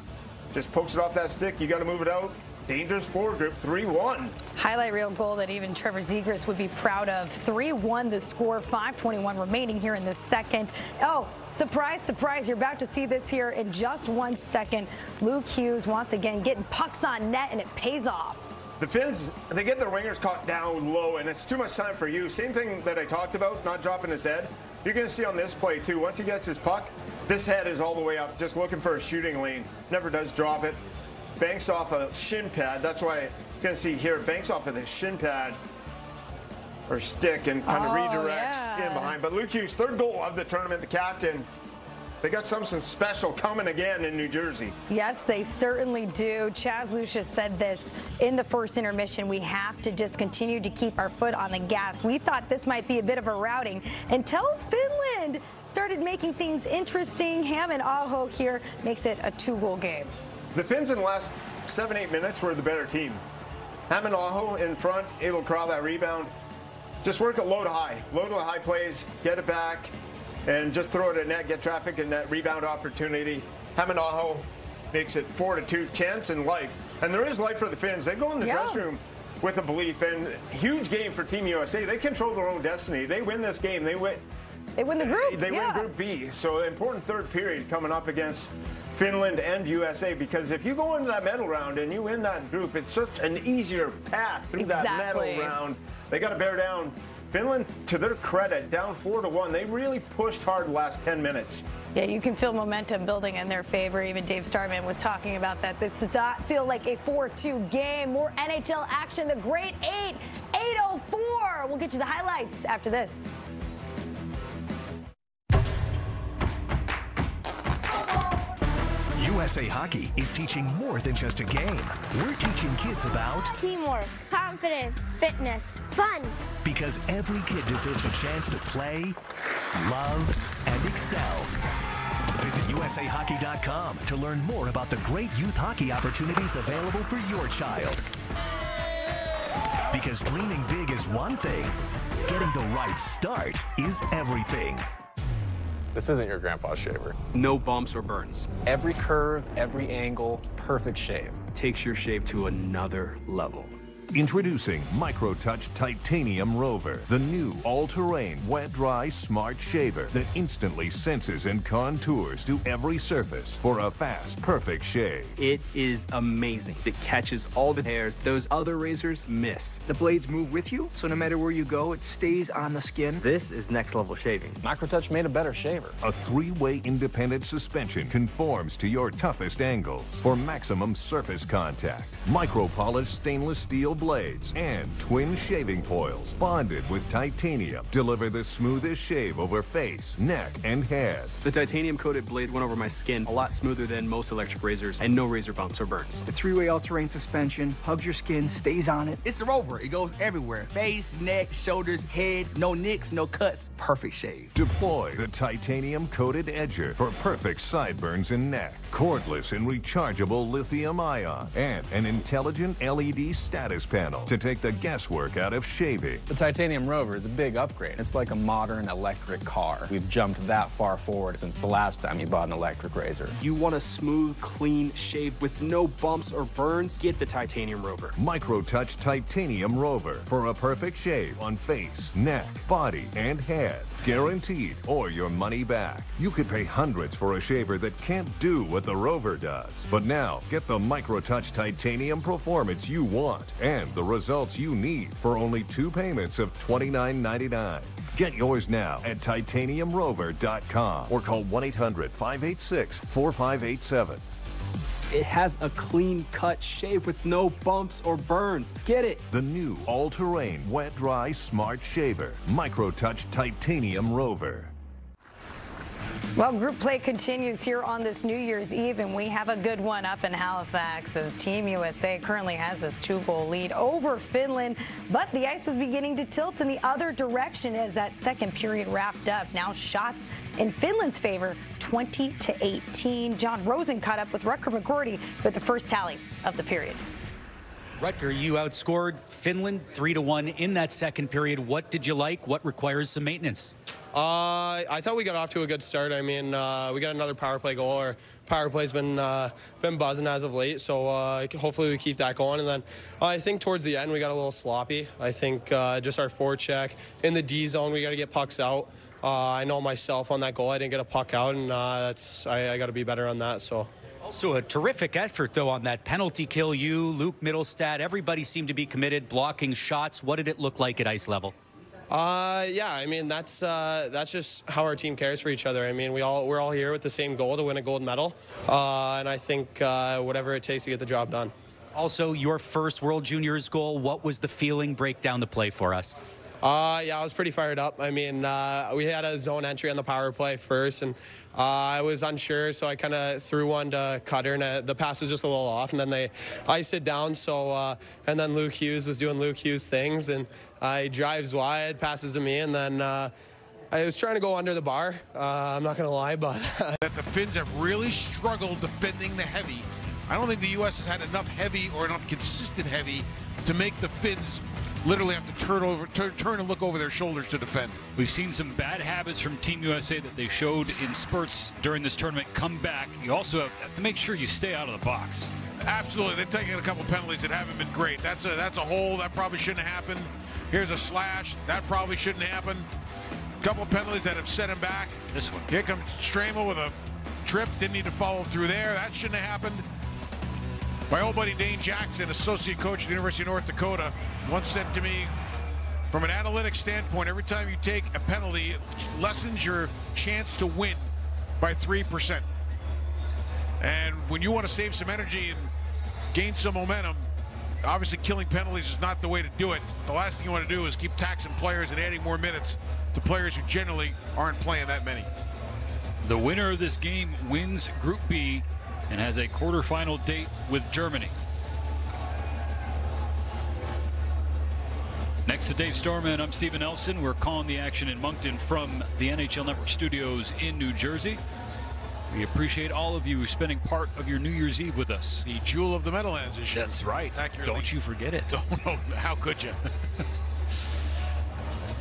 just pokes it off that stick. You got to move it out. Dangerous forward group, 3-1.
Highlight reel goal that even Trevor Zegras would be proud of. 3-1 the score, 5:21 remaining here in the second. Oh, surprise, surprise, you're about to see this here in just 1 second. Luke Hughes once again getting pucks on net, and it pays off.
The Finns, they get their wingers caught down low, and it's too much time for you. Same thing that I talked about, not dropping his head. You're going to see on this play, too. Once he gets his puck, this head is all the way up, just looking for a shooting lane. Never does drop it. Banks off a shin pad. That's why you're going to see here, banks off of the shin pad or stick and kind of redirects in behind. But Luke Hughes, third goal of the tournament, the captain. They got something special coming again in New Jersey.
Yes, they certainly do. Chaz Lucius said this in the first intermission. We have to just continue to keep our foot on the gas. We thought this might be a bit of a routing until Finland started making things interesting. Hammond Aho here makes it a 2-goal game.
The Finns in the last 7-8 minutes were the better team. Hammond Aho in front, able to corral that rebound. Just work it low to high plays, get it back, and just throw it at net, get traffic and that rebound opportunity. Hammond Aho makes it 4-2, chance and life. And there is life for the Finns. They go in the dressing room with a belief, and huge game for Team USA. They control their own destiny. They win this game. They win
the group.
They win Group B. So important third period coming up against Finland and USA, because if you go into that medal round and you win that group, it's such an easier path through that medal round. They got to bear down. Finland, to their credit, down 4-1. They really pushed hard the last 10 minutes.
Yeah, you can feel momentum building in their favor. Even Dave Starman was talking about that. This does not feel like a 4-2 game. More NHL action. The Great 8, 8:04. We'll get you the highlights after this.
USA Hockey is teaching more than just a game. We're teaching kids about
teamwork, confidence, fitness, fun.
Because every kid deserves a chance to play, love, and excel. Visit USAHockey.com to learn more about the great youth hockey opportunities available for your child. Because dreaming big is one thing, getting the right start is everything.
This isn't your grandpa's shaver.
No bumps or burns.
Every curve, every angle, perfect shave.
Takes your shave to another level.
Introducing MicroTouch Titanium Rover, the new all-terrain wet-dry smart shaver that instantly senses and contours to every surface for a fast, perfect shave.
It is amazing. It catches all the hairs those other razors miss.
The blades move with you, so no matter where you go, it stays on the skin.
This is next level shaving. MicroTouch made a better shaver.
A 3-way independent suspension conforms to your toughest angles for maximum surface contact. Micro-polished stainless steel
blades, and twin shaving coils bonded with titanium deliver the smoothest shave over face, neck, and head.
The titanium-coated blade went over my skin a lot smoother than most electric razors, and no razor bumps or burns.
The three-way all-terrain suspension hugs your skin, stays on it.
It's the Rover. It goes everywhere. Face, neck, shoulders, head, no nicks, no cuts. Perfect shave.
Deploy the titanium-coated edger for perfect sideburns and neck, cordless and rechargeable lithium-ion, and an intelligent LED status panel to take the guesswork out of shaving.
The Titanium Rover is a big upgrade. It's like a modern electric car. We've jumped that far forward since the last time you bought an electric razor.
You want a smooth, clean shave with no bumps or burns? Get the Titanium Rover.
Micro-Touch Titanium Rover for a perfect shave on face, neck, body, and head. Guaranteed or your money back. You could pay hundreds for a shaver that can't do what the Rover does. But now, get the Micro-Touch Titanium performance you want and the results you need for only 2 payments of $29.99. Get yours now at titaniumrover.com or call 1-800-586-4587.
It has a clean-cut shave with no bumps or burns. Get it.
The new all-terrain wet-dry smart shaver, Micro-Touch Titanium Rover.
Well, group play continues here on this New Year's Eve, and we have a good one up in Halifax as Team USA currently has this 2-goal lead over Finland. But the ice was beginning to tilt in the other direction as that second period wrapped up. Now shots in Finland's favor, 20-18. John Rosen caught up with Rutger McGroarty with the first tally of the period.
Rutger, you outscored Finland 3-1 in that second period. What did you like? What requires some maintenance?
I thought we got off to a good start. I mean, we got another power play goal. Our power play's been buzzing as of late, so hopefully we keep that going. And then I think towards the end we got a little sloppy. I think just our forecheck in the D zone, we got to get pucks out. I know myself on that goal, I didn't get a puck out, and I got to be better on that. So.
Also a terrific effort, though, on that penalty kill. You, Luke Mittelstadt, everybody seemed to be committed, blocking shots. What did it look like at ice level?
Yeah, I mean, that's just how our team cares for each other. I mean, we're all here with the same goal to win a gold medal, and I think whatever it takes to get the job done.
Also, your first World Juniors goal, what was the feeling? Break down the play for us.
Yeah, I was pretty fired up. I mean, we had a zone entry on the power play first, and I was unsure, so I kind of threw one to Cutter, and the pass was just a little off, and then they iced it down. So, and then Luke Hughes was doing Luke Hughes things, and he drives wide, passes to me, and then I was trying to go under the bar. I'm not going to lie, but
that the Finns have really struggled defending the heavy. I don't think the U.S. has had enough heavy or enough consistent heavy to make the Finns literally have to turn and look over their shoulders to defend.
We've seen some bad habits from Team USA that they showed in spurts during this tournament come back. You also have to make sure you stay out of the box.
Absolutely. They've taken a couple penalties that haven't been great. That's a hole. That probably shouldn't have happened. Here's a slash. That probably shouldn't happen. A couple of penalties that have set him back.
This one.
Here comes Stramel with a trip. Didn't need to follow through there. That shouldn't have happened. My old buddy Dane Jackson, associate coach at the University of North Dakota, once said to me, from an analytics standpoint, every time you take a penalty, it lessens your chance to win by 3%. And when you want to save some energy and gain some momentum, obviously killing penalties is not the way to do it. The last thing you want to do is keep taxing players and adding more minutes to players who generally aren't playing that many.
The winner of this game wins Group B and has a quarterfinal date with Germany. Next to Dave Storman, I'm Stephen Elson. We're calling the action in Moncton from the NHL Network studios in New Jersey. We appreciate all of you spending part of your New Year's Eve with us.
The jewel of the Meadowlands issue.
That's right.
Accurately.
Don't you forget it.
How could you?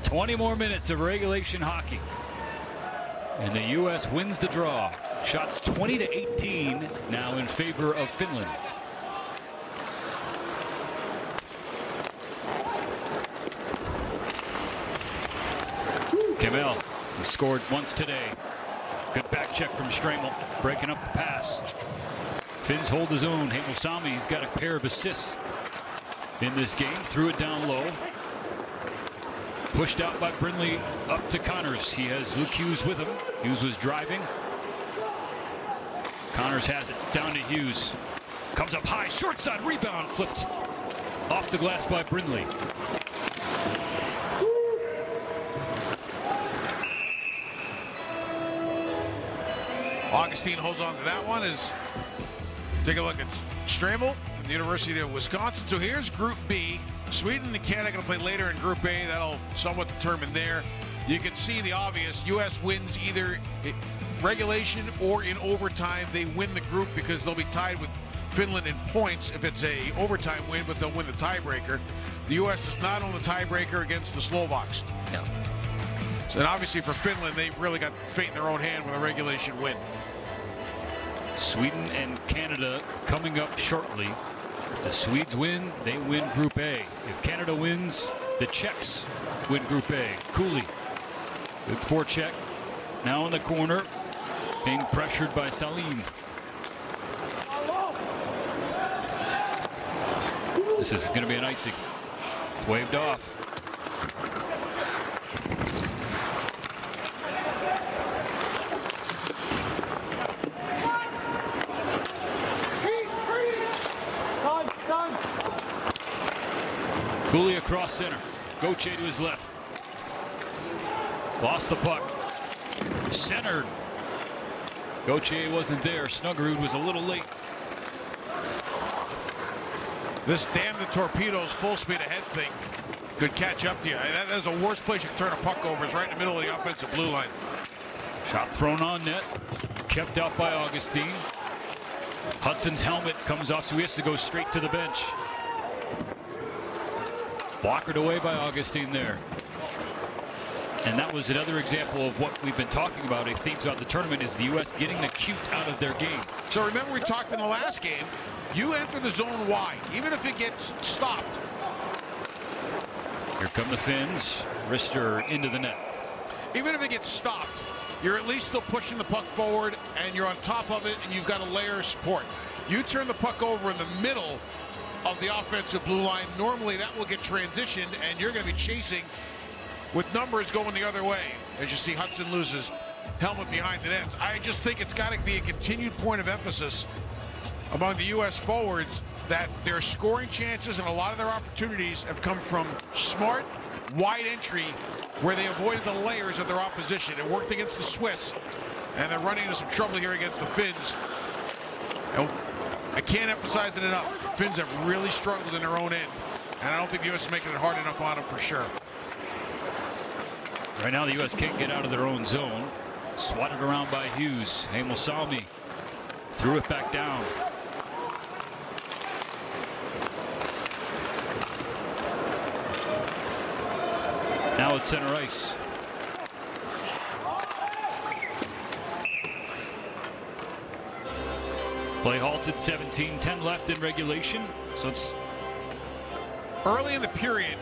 20 more minutes of regulation hockey. And the U.S. wins the draw. Shots 20-18 now in favor of Finland. Kemel, he scored once today. Good back check from Stramel, breaking up the pass. Finns hold his own. Heimosami, he's got a pair of assists in this game. Threw it down low. Pushed out by Brindley up to Connors. He has Luke Hughes with him. Hughes was driving. Connors has it down to Hughes. Comes up high, short side rebound, flipped Off the glass by Brindley.
Augustine holds on to that one. Take a look at Stramel from the University of Wisconsin. So here's Group B. Sweden and Canada going to play later in Group A. That'll somewhat determine there. You can see the obvious. U.S. wins either regulation or in overtime. They win the group because they'll be tied with Finland in points if it's a overtime win, but they'll win the tiebreaker. The U.S. does not own the tiebreaker against the Slovaks.
No.
So, and obviously for Finland, they've really got fate in their own hand with a regulation win.
Sweden and Canada coming up shortly. If the Swedes win, they win Group A. If Canada wins, the Czechs win Group A. Goalie, good forecheck. Now in the corner, being pressured by Salim. This is going to be an icing. It's waved off. Goalie across center. Goche to his left. Lost the puck. Centered. Goche wasn't there. Snuggerud was a little late.
This damn the torpedoes full speed ahead thing could catch up to you. That is the worst place you can turn a puck over, is right in the middle of the offensive blue line.
Shot thrown on net. Kept out by Augustine. Hudson's helmet comes off, so he has to go straight to the bench. Blockered away by Augustine there. And that was another example of what we've been talking about. A theme throughout the tournament is the U.S. getting the cute out of their game.
So remember, we talked in the last game, you enter the zone wide, even if it gets stopped.
Here come the Finns. Rister into the net.
Even if it gets stopped, you're at least still pushing the puck forward, and you're on top of it, and you've got a layer of support. You turn the puck over in the middle of the offensive blue line, normally that will get transitioned, and you're going to be chasing with numbers going the other way. As you see, Hudson loses helmet behind the nets. I just think it's got to be a continued point of emphasis among the U.S. forwards that their scoring chances and a lot of their opportunities have come from smart, wide entry where they avoided the layers of their opposition. It worked against the Swiss, and they're running into some trouble here against the Finns. And I can't emphasize it enough. The Finns have really struggled in their own end, and I don't think the U.S. is making it hard enough on them for sure.
Right now, the U.S. can't get out of their own zone. Swatted around by Hughes. Emil Salmi threw it back down. Now it's center ice. Play halted, 17-10 left in regulation. So it's
early in the period.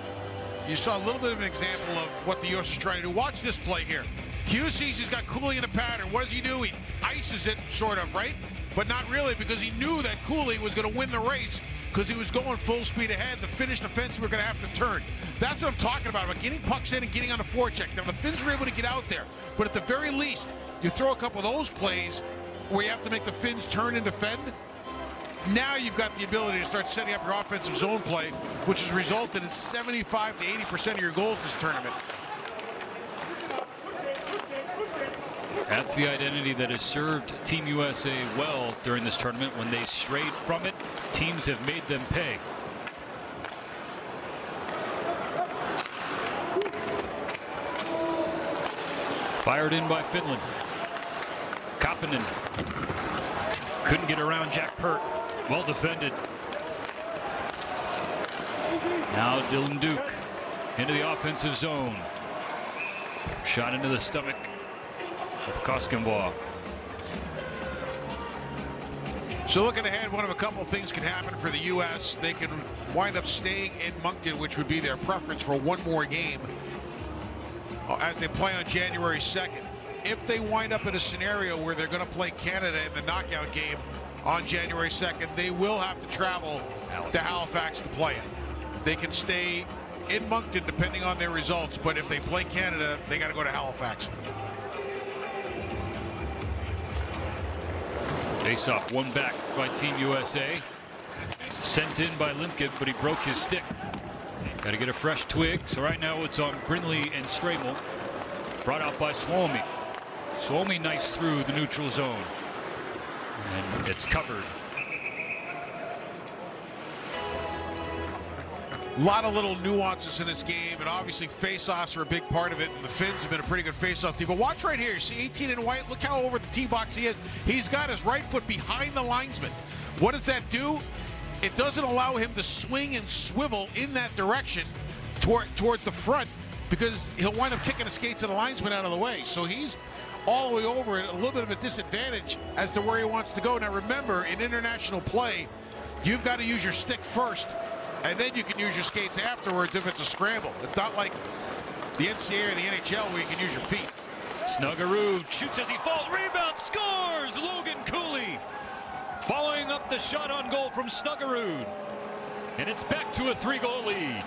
You saw a little bit of an example of what the U.S. is trying to do. Watch this play here. Hughes sees he's got Cooley in a pattern. What does he do? He ices it, sort of, right? But not really, because he knew that Cooley was going to win the race because he was going full speed ahead. The Finnish defense were going to have to turn. That's what I'm talking about getting pucks in and getting on the forecheck. Now, the Finns were able to get out there, but at the very least, you throw a couple of those plays where you have to make the Finns turn and defend. Now you've got the ability to start setting up your offensive zone play, which has resulted in 75 to 80% of your goals this tournament.
That's the identity that has served Team USA well during this tournament. When they strayed from it, teams have made them pay. Fired in by Finland. Kapanen couldn't get around Jack Pert. Well defended. Now Dylan Duke into the offensive zone. Shot into the stomach of Koskenbois.
So looking ahead, one of a couple of things can happen for the U.S. They can wind up staying in Moncton, which would be their preference for one more game as they play on January 2nd. If they wind up in a scenario where they're going to play Canada in the knockout game on January 2nd, they will have to travel to Halifax to play it. They can stay in Moncton depending on their results, but if they play Canada, they got to go to Halifax.
Face off, one back by Team USA. Sent in by Limkin, but he broke his stick. Got to get a fresh twig. So right now it's on Brindley and Stramel. Brought out by Suomi. Suomi nice through the neutral zone. And it's covered.
A lot of little nuances in this game, and obviously face-offs are a big part of it, and the Finns have been a pretty good face-off team. But watch right here. You see 18 in white? Look how over the tee box he is. He's got his right foot behind the linesman. What does that do? It doesn't allow him to swing and swivel in that direction towards the front, because he'll wind up kicking the skates of the linesman out of the way. So he's all the way over at a little bit of a disadvantage as to where he wants to go. Now remember, in international play, you've got to use your stick first, and then you can use your skates afterwards if it's a scramble. It's not like the NCAA or the NHL where you can use your feet.
Snuggerud shoots as he falls, rebound, scores! Logan Cooley following up the shot on goal from Snuggerud. And it's back to a 3-goal lead.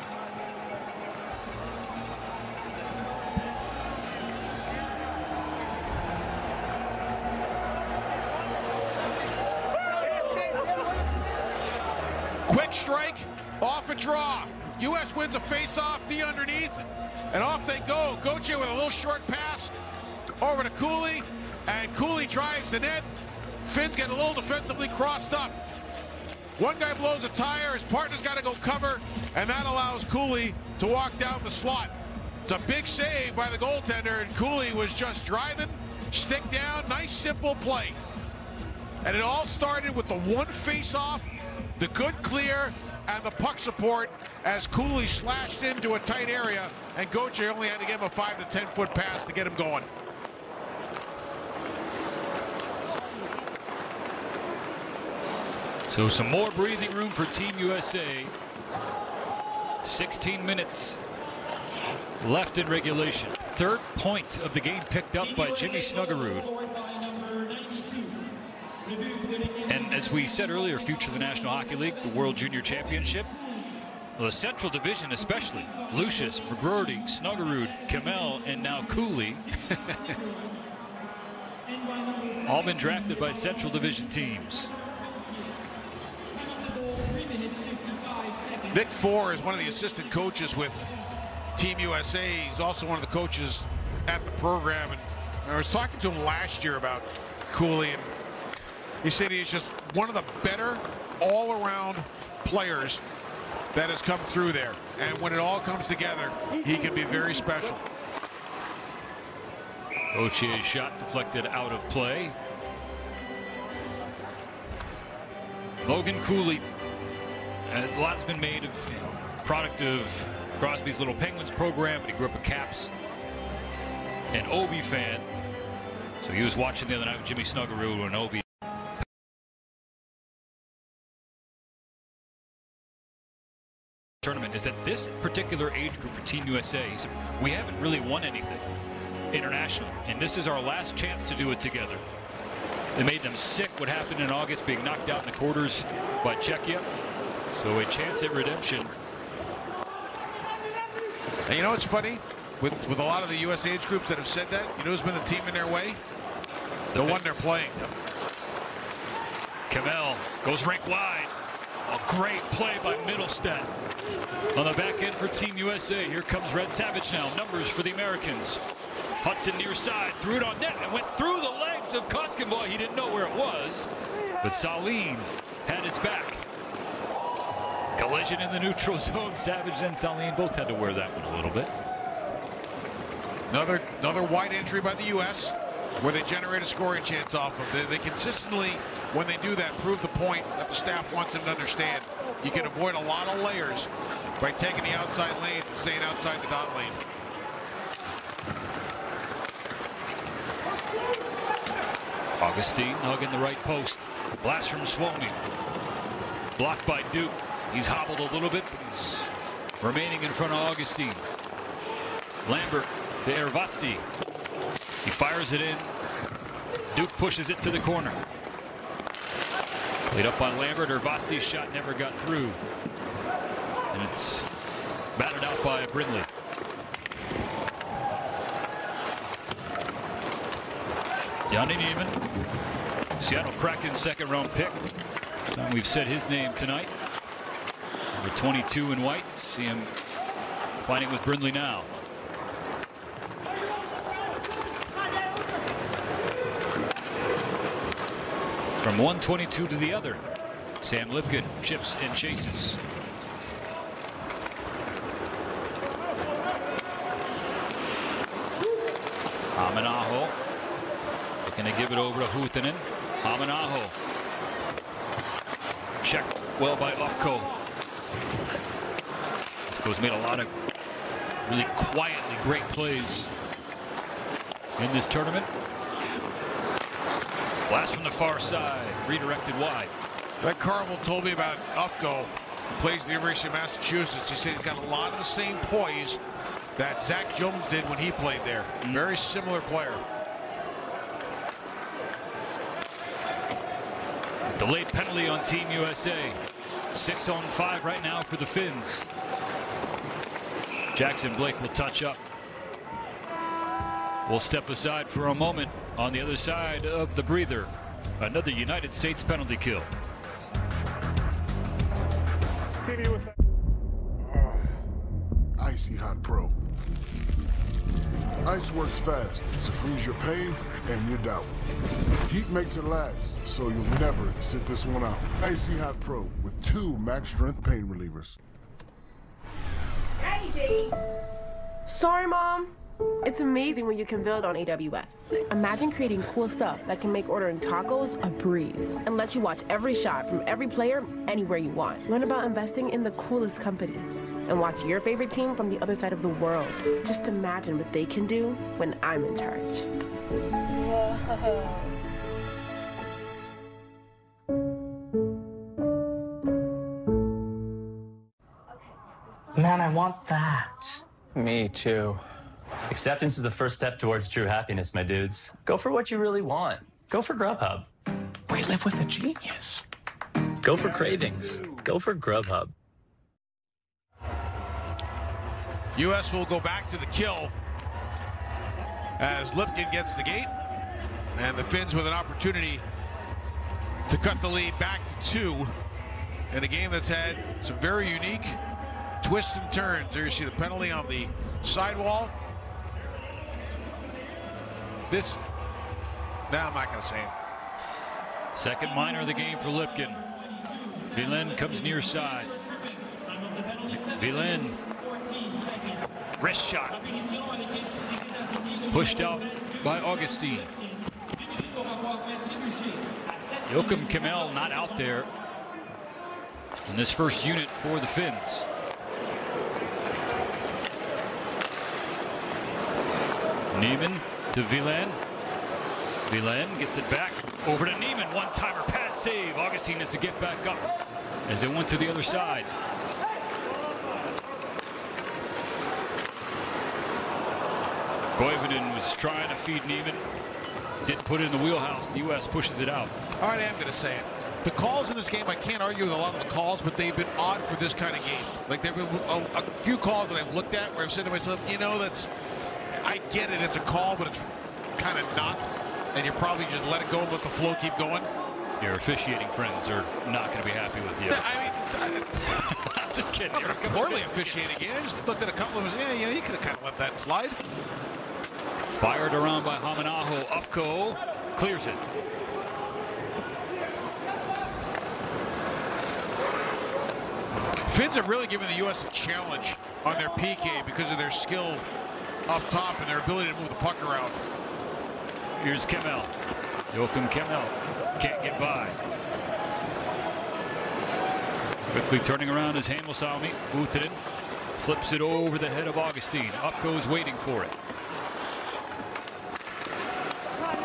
Quick strike, off a draw. U.S. wins a face-off, D underneath, and off they go. Gauthier with a little short pass over to Cooley, and Cooley drives the net. Finns get a little defensively crossed up. One guy blows a tire, his partner's got to go cover, and that allows Cooley to walk down the slot. It's a big save by the goaltender, and Cooley was just driving, stick down, nice simple play. And it all started with the one face-off, the good clear, and the puck support as Cooley slashed into a tight area, and Gauthier only had to give him a 5 to 10 foot pass to get him going.
So some more breathing room for Team USA. 16 minutes left in regulation. Third point of the game picked up by Jimmy Snuggerud. And as we said earlier, future of the National Hockey League, the World Junior Championship. Well, the Central Division especially. Lucius, McGroarty, Snuggerud, Kamel, and now Cooley. All been drafted by Central Division teams.
Nick Four is one of the assistant coaches with Team USA. He's also one of the coaches at the program. And I was talking to him last year about Cooley, and he said he's just one of the better all-around players that has come through there. And when it all comes together, he can be very special.
Ochier's shot deflected out of play. Logan Cooley. A lot's been made of, product of Crosby's Little Penguins program, but he grew up a Caps and Obi fan. So he was watching the other night with Jimmy Snuggerud and Obi. Tournament is at this particular age group for Team USA. He said, we haven't really won anything international, and this is our last chance to do it together. It made them sick what happened in August, being knocked out in the quarters by Czechia. So a chance at redemption.
And you know what's funny? With a lot of the U.S. age groups that have said that, you know who's been the team in their way? The one they're playing.
Kamel goes rink wide. A great play by Middlestat. On the back end for Team USA. Here comes Red Savage now. Numbers for the Americans. Hudson near side. Threw it on net and went through the legs of Koskenboy. He didn't know where it was. But Salim had his back. Collision in the neutral zone. Savage and Salim both had to wear that one a little bit.
Another wide entry by the U.S. where they generate a scoring chance off of. They consistently, when they do that, prove the point that the staff wants them to understand. You can avoid a lot of layers by taking the outside lane and staying outside the dot lane.
Augustine hugging the right post. Blast from Suomi. Blocked by Duke. He's hobbled a little bit, but he's remaining in front of Augustine. Lambert to Ervasti. He fires it in. Duke pushes it to the corner. Laid up by Lambert. Ervasti's shot never got through. And it's batted out by Brindley. Yanni Neiman, Seattle Kraken second-round pick. Time we've said his name tonight. Number 22 in white. See him fighting with Brindley now. From 122 to the other, Sam Lipkin chips and chases. Hamanaho looking to give it over to Huuhtanen. Hamanaho. Checked well by Ufko. Ufko's made a lot of really quietly great plays in this tournament. Blast from the far side, redirected wide.
That Carvel told me about Ufko, who plays at the University of Massachusetts. He said he's got a lot of the same poise that Zach Jones did when he played there. Very similar player.
Delayed penalty on Team USA. 6-on-5 right now for the Finns. Jackson Blake will touch up. We'll step aside for a moment. On the other side of the breather, another United States penalty kill.
Icy Hot Pro. Ice works fast to freeze your pain and your doubt. Heat makes it last, so you'll never sit this one out. Icy Hot Pro with 2 max strength pain relievers.
Crazy! Sorry, Mom. It's amazing what you can build on AWS. Imagine creating cool stuff that can make ordering tacos a breeze and let you watch every shot from every player anywhere you want. Learn about investing in the coolest companies and watch your favorite team from the other side of the world. Just imagine what they can do when I'm in charge.
Man, I want that.
Me too.
Acceptance is the first step towards true happiness, my dudes. Go for what you really want. Go for Grubhub.
We live with a genius.
Go for cravings. Go for Grubhub.
U.S. will go back to the kill as Lipkin gets the gate, and the Finns with an opportunity to cut the lead back to 2 in a game that's had some very unique twists and turns. There you see the penalty on the sidewall. This, now I'm not going to say it.
Second minor of the game for Lipkin. Villain comes near side. Villain. Wrist shot. Pushed out by Augustine. Joakim Kemell not out there in this first unit for the Finns. Neiman to Villain. Villain gets it back over to Neiman. One-timer pad save. Augustine has to get back up as it went to the other side. Koivunen was trying to feed Neiman. Didn't put it in the wheelhouse. The U.S. pushes it out.
All right, I'm going to say it. The calls in this game, I can't argue with a lot of the calls, but they've been odd for this kind of game. Like, there have been a few calls that I've looked at where I've said to myself, you know, I get it, it's a call, but it's kind of not. And you probably just let it go and let the flow keep going.
Your officiating friends are not going to be happy with you.
I mean,
I'm just kidding.
I'm not poorly officiating again. I just looked at a couple of them. Yeah, you could have kind of let that slide.
Fired around by Hamanaho. Ufko clears it.
Finns have really given the U.S. a challenge on their PK because of their skill up top and their ability to move the puck around.
Here's Kemell. Joakim Kemell can't get by. Quickly turning around is Hamelsalmi. Huuhtanen flips it over the head of Augustine. Ufko's waiting for it.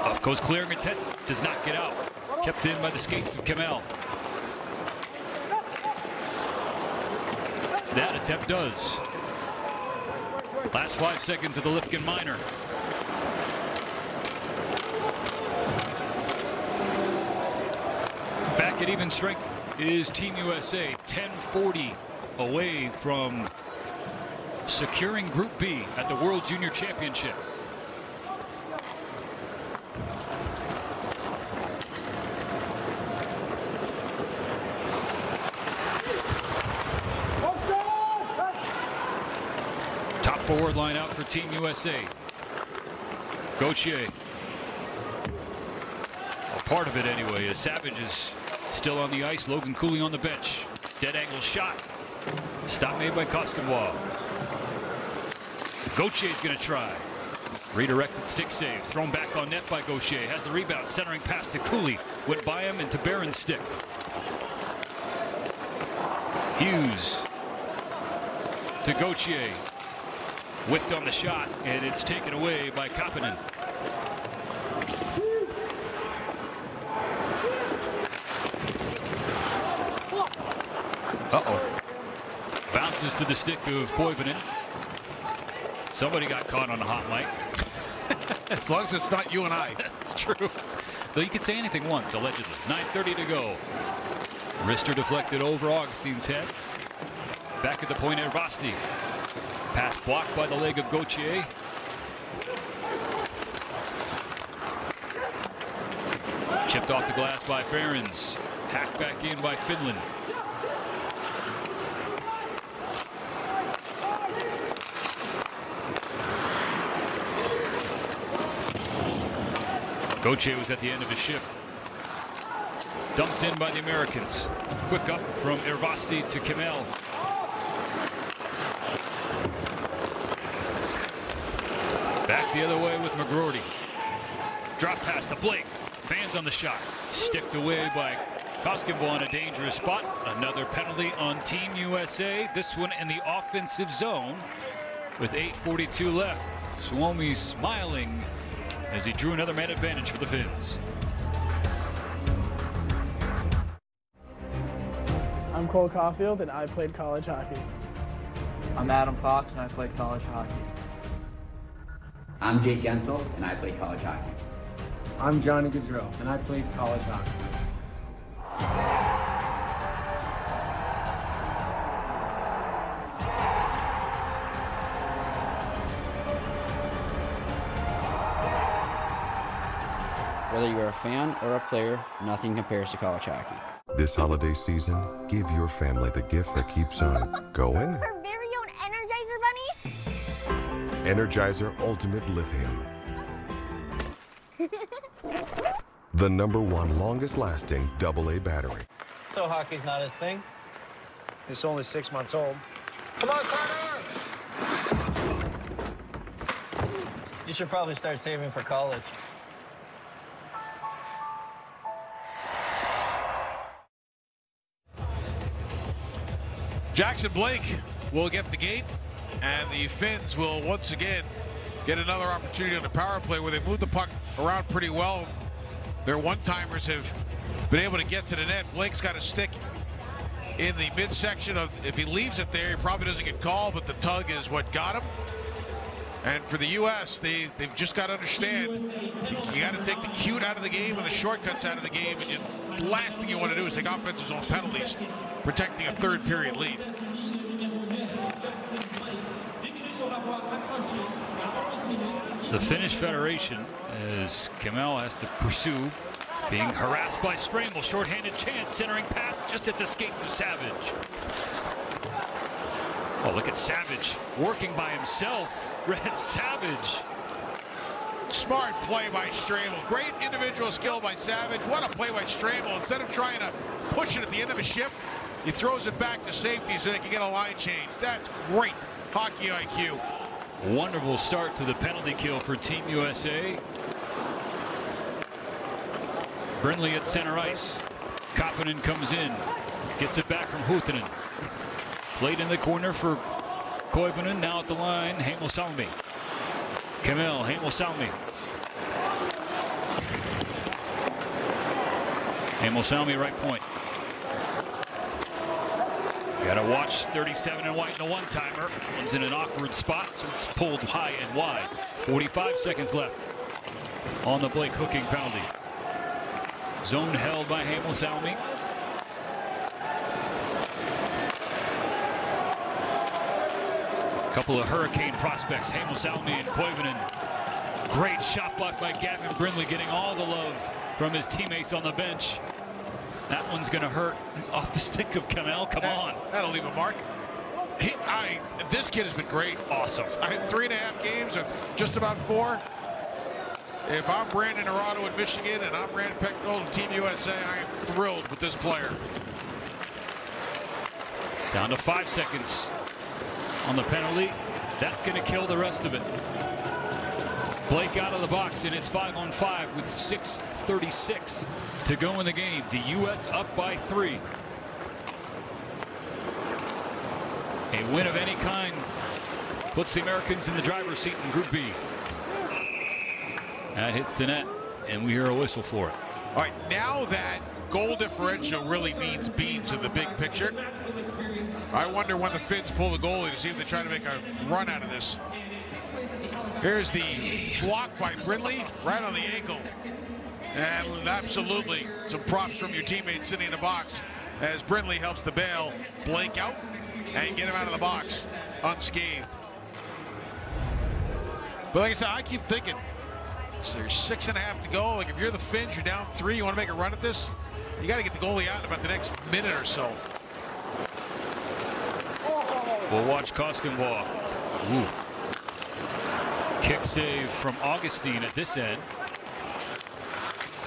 Ufko's clearing intent. Does not get out. Kept in by the skates of Kemell. That attempt does. Last 5 seconds of the Lipkin minor. Back at even strength is Team USA. 10:40 away from securing Group B at the World Junior Championship. Forward line out for Team USA. Gauthier. A part of it anyway, as Savage is still on the ice. Logan Cooley on the bench. Dead angle shot. Stop made by Koskinen. Gauthier's going to try. Redirected stick save. Thrown back on net by Gauthier. Has the rebound. Centering pass to Cooley. Went by him into Barron's stick. Hughes to Gauthier. Whipped on the shot, and it's taken away by Kapanen. Uh-oh. Bounces to the stick of Koivunen. Somebody got caught on a hot mic.
As long as it's not you and I.
That's true. Though you could say anything once, allegedly. 9:30 to go. Wrister deflected over Augustine's head. Back at the point, Ervasti. Pass blocked by the leg of Gauthier. Chipped off the glass by Barons. Hacked back in by Finland. Gauthier was at the end of his shift. Dumped in by the Americans. Quick up from Ervasti to Kamel. Back the other way with McGroarty. Drop pass to Blake. Fans on the shot. Sticked away by Koskinen in a dangerous spot. Another penalty on Team USA. This one in the offensive zone with 8:42 left. Suomi smiling as he drew another man advantage for the Finns.
I'm Cole Caulfield, and I played college hockey.
I'm Adam Fox, and I played college hockey.
I'm Jake Gensel, and I played college hockey.
I'm Johnny Gaudreau, and I played college hockey.
Whether you're a fan or a player, nothing compares to college hockey.
This holiday season, give your family the gift that keeps on going.
Our very own Energizer Bunny.
Energizer Ultimate Lithium. The #1 longest lasting AA battery.
So hockey's not his thing?
It's only 6 months old.
Come on, Carter! You should probably start saving for college.
Jackson Blake will get the gate, and the Finns will once again get another opportunity on the power play where they move the puck around pretty well. Their one-timers have been able to get to the net. Blake's got a stick in the midsection of, if he leaves it there, he probably doesn't get called, but the tug is what got him. And for the U.S., they've just got to understand, you got to take the cute out of the game and the shortcuts out of the game, and the last thing you want to do is take offensive zone penalties, protecting a third period lead.
The Finnish Federation, as Kamel has to pursue, being harassed by Stramel. Shorthanded chance, centering pass just at the skates of Savage. Oh, look at Savage working by himself. Red Savage.
Smart play by Stramel. Great individual skill by Savage. What a play by Stramel. Instead of trying to push it at the end of a shift, he throws it back to safety so they can get a line change. That's great hockey IQ.
Wonderful start to the penalty kill for Team USA. Brindley at center ice. Kapanen comes in. Gets it back from Huuhtanen. Played in the corner for Koivunen. Now at the line, Heimosalmi. Kamel, Heimosalmi. Heimosalmi right point. You got to watch 37 and white in a one-timer. He's in an awkward spot, so it's pulled high and wide. 45 seconds left on the Blake hooking penalty. Zone held by Heimosalmi. Couple of Hurricane prospects, Heimosalmi and Koivunen. Great shot block by Gavin Brindley, getting all the love from his teammates on the bench. That one's going to hurt off the stick of Kamel. Come on.
That'll leave a mark. this kid has been great.
Awesome.
I had 3.5 games, or just about 4. If I'm Brandon Arado in Michigan and I'm Rand Pecknold of Team USA, I am thrilled with this player.
Down to 5 seconds on the penalty. That's going to kill the rest of it. Blake out of the box, and it's 5-on-5 with 6:36 to go in the game. The U.S. up by 3. A win of any kind puts the Americans in the driver's seat in Group B. That hits the net, and we hear a whistle for it.
All right, now that goal differential really means beans in the big picture, I wonder when the Finns pull the goalie to see if they try to make a run out of this. Here's the block by Brindley, right on the ankle. And absolutely some props from your teammates sitting in the box as Brindley helps the bail Blake out and get him out of the box unscathed. But like I said, I keep thinking, so there's 6.5 to go. Like if you're the Finns, you're down 3, you want to make a run at this, you got to get the goalie out in about the next minute or so.
We'll watch Koskenbaugh. Kick save from Augustine at this end.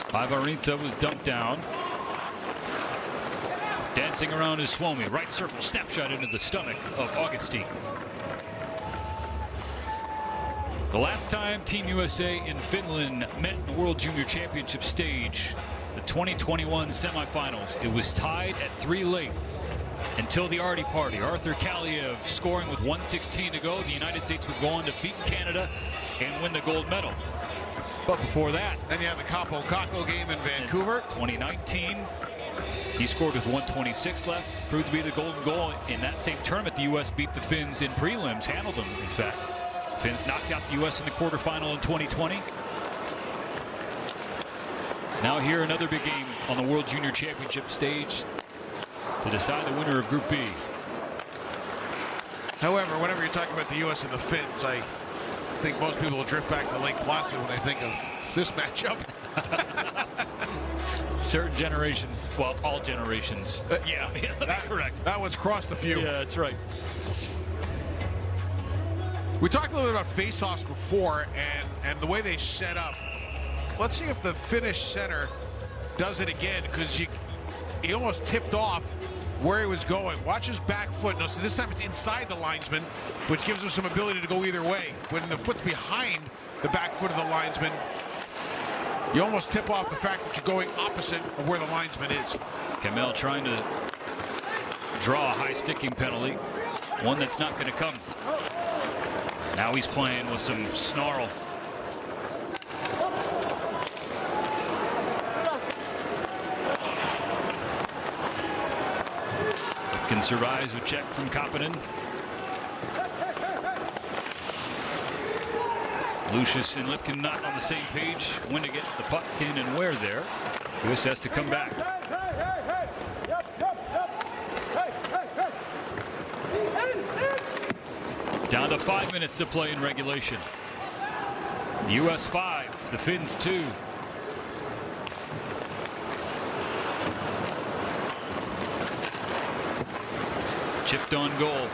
Ivarinta was dumped down. Dancing around is Suomi. Right circle snapshot into the stomach of Augustine. The last time Team USA and Finland met in the World Junior Championship stage, the 2021 semifinals, it was tied at 3 late until the Artie party. Arthur Kaliev scoring with 1:16 to go. The United States would go on to beat Canada and win the gold medal. But before that,
then you have the Capo Caco game in Vancouver.
2019, he scored with 1:26 left. Proved to be the golden goal. In that same tournament, the U.S. beat the Finns in prelims, handled them, in fact. Finns knocked out the U.S. in the quarterfinal in 2020. Now here, another big game on the World Junior Championship stage to decide the winner of Group B.
However, whenever you're talking about the U.S. and the Finns, I think most people will drift back to Lake Placid when they think of this matchup.
Certain generations, well, all generations.
Yeah,
that's correct.
That one's crossed the few.
Yeah, that's right.
We talked a little bit about face-offs before and the way they set up. Let's see if the Finnish center does it again, because he almost tipped off where he was going. Watch his back foot. No, so this time it's inside the linesman, which gives him some ability to go either way. When the foot's behind the back foot of the linesman, you almost tip off the fact that you're going opposite of where the linesman is.
Kamel trying to draw a high sticking penalty, one that's not going to come. Now he's playing with some snarl. Lipkin survives with check from Kapanen. Lucius and Lipkin not on the same page when to get the puck in and where there. Lewis has to come back. Down to 5 minutes to play in regulation. U.S. 5, the Finns 2. Chipped on goal.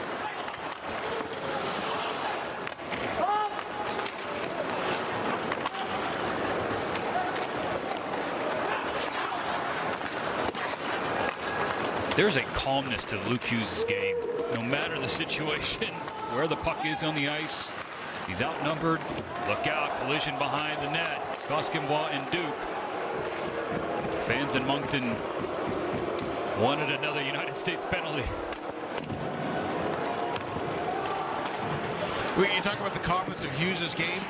There's a calmness to Luke Hughes' game. No matter the situation, where the puck is on the ice, he's outnumbered. Look out, collision behind the net. Koskenbaugh and Duke. Fans in Moncton wanted another United States penalty.
When you talk about the confidence of Hughes' game,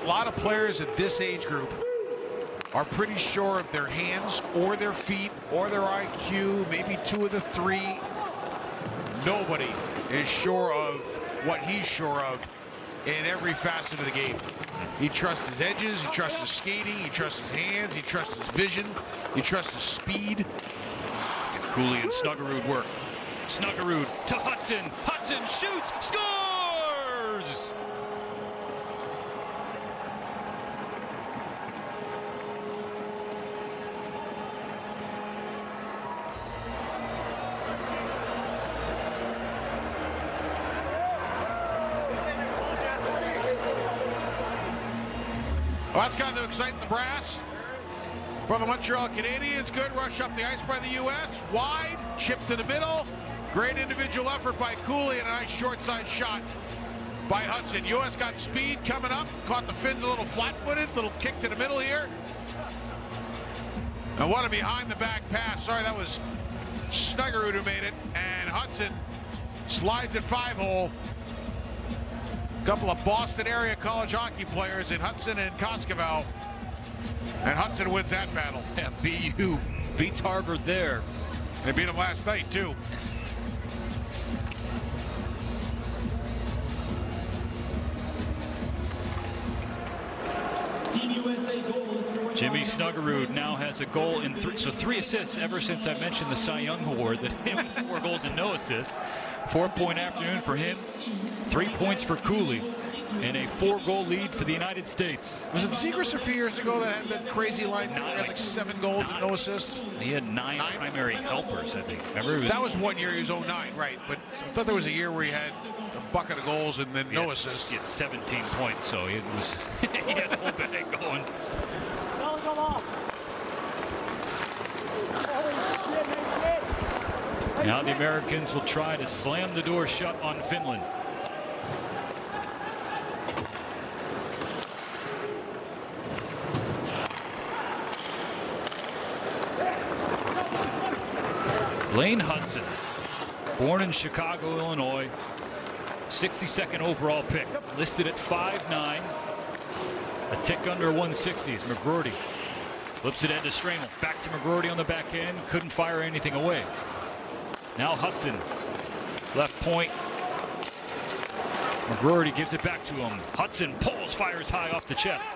a lot of players at this age group are pretty sure of their hands or their feet or their IQ, maybe 2 of the 3. Nobody is sure of what he's sure of in every facet of the game. He trusts his edges, he trusts his skating, he trusts his hands, he trusts his vision, he trusts his speed.
Cooley and Snuggerud work. Snuggerud to Hudson. Hudson shoots, scores!
That's got to excite the brass. For the Montreal Canadiens, good rush up the ice by the U.S. Wide, chip to the middle. Great individual effort by Cooley and a nice short side shot by Hudson. U.S. got speed coming up. Caught the Finns a little flat-footed. Little kick to the middle here. And what a behind-the-back pass. Sorry, that was Snuggerud who made it. And Hudson slides it 5-hole. Couple of Boston area college hockey players in Hudson and Koskoval. And Hudson wins that battle.
Yeah, BU beats Harvard there.
They beat him last night, too.
Jimmy Snuggerud now has a goal in 3 assists ever since I mentioned the Cy Young Award. That him 4 goals and no assists. 4-point afternoon for him. 3 points for Cooley. And a 4-goal lead for the United States.
Was it Zegras a few years ago that had that crazy line? He had like 7 goals and no assists.
He had 9 primary helpers, I think. Remember,
that was 1 year. He was 09, right? But I thought there was a year where he had a bucket of goals and then no assists.
He had 17 points, so it was he had the whole bag going. Now the Americans will try to slam the door shut on Finland. Lane Hudson, born in Chicago, Illinois, 62nd overall pick, listed at 5'9", a tick under 160 is McGroarty. Flips it into Stramel, back to McGroarty on the back end, couldn't fire anything away. Now Hudson, left point. McGroarty gives it back to him. Hudson pulls, fires high off the chest.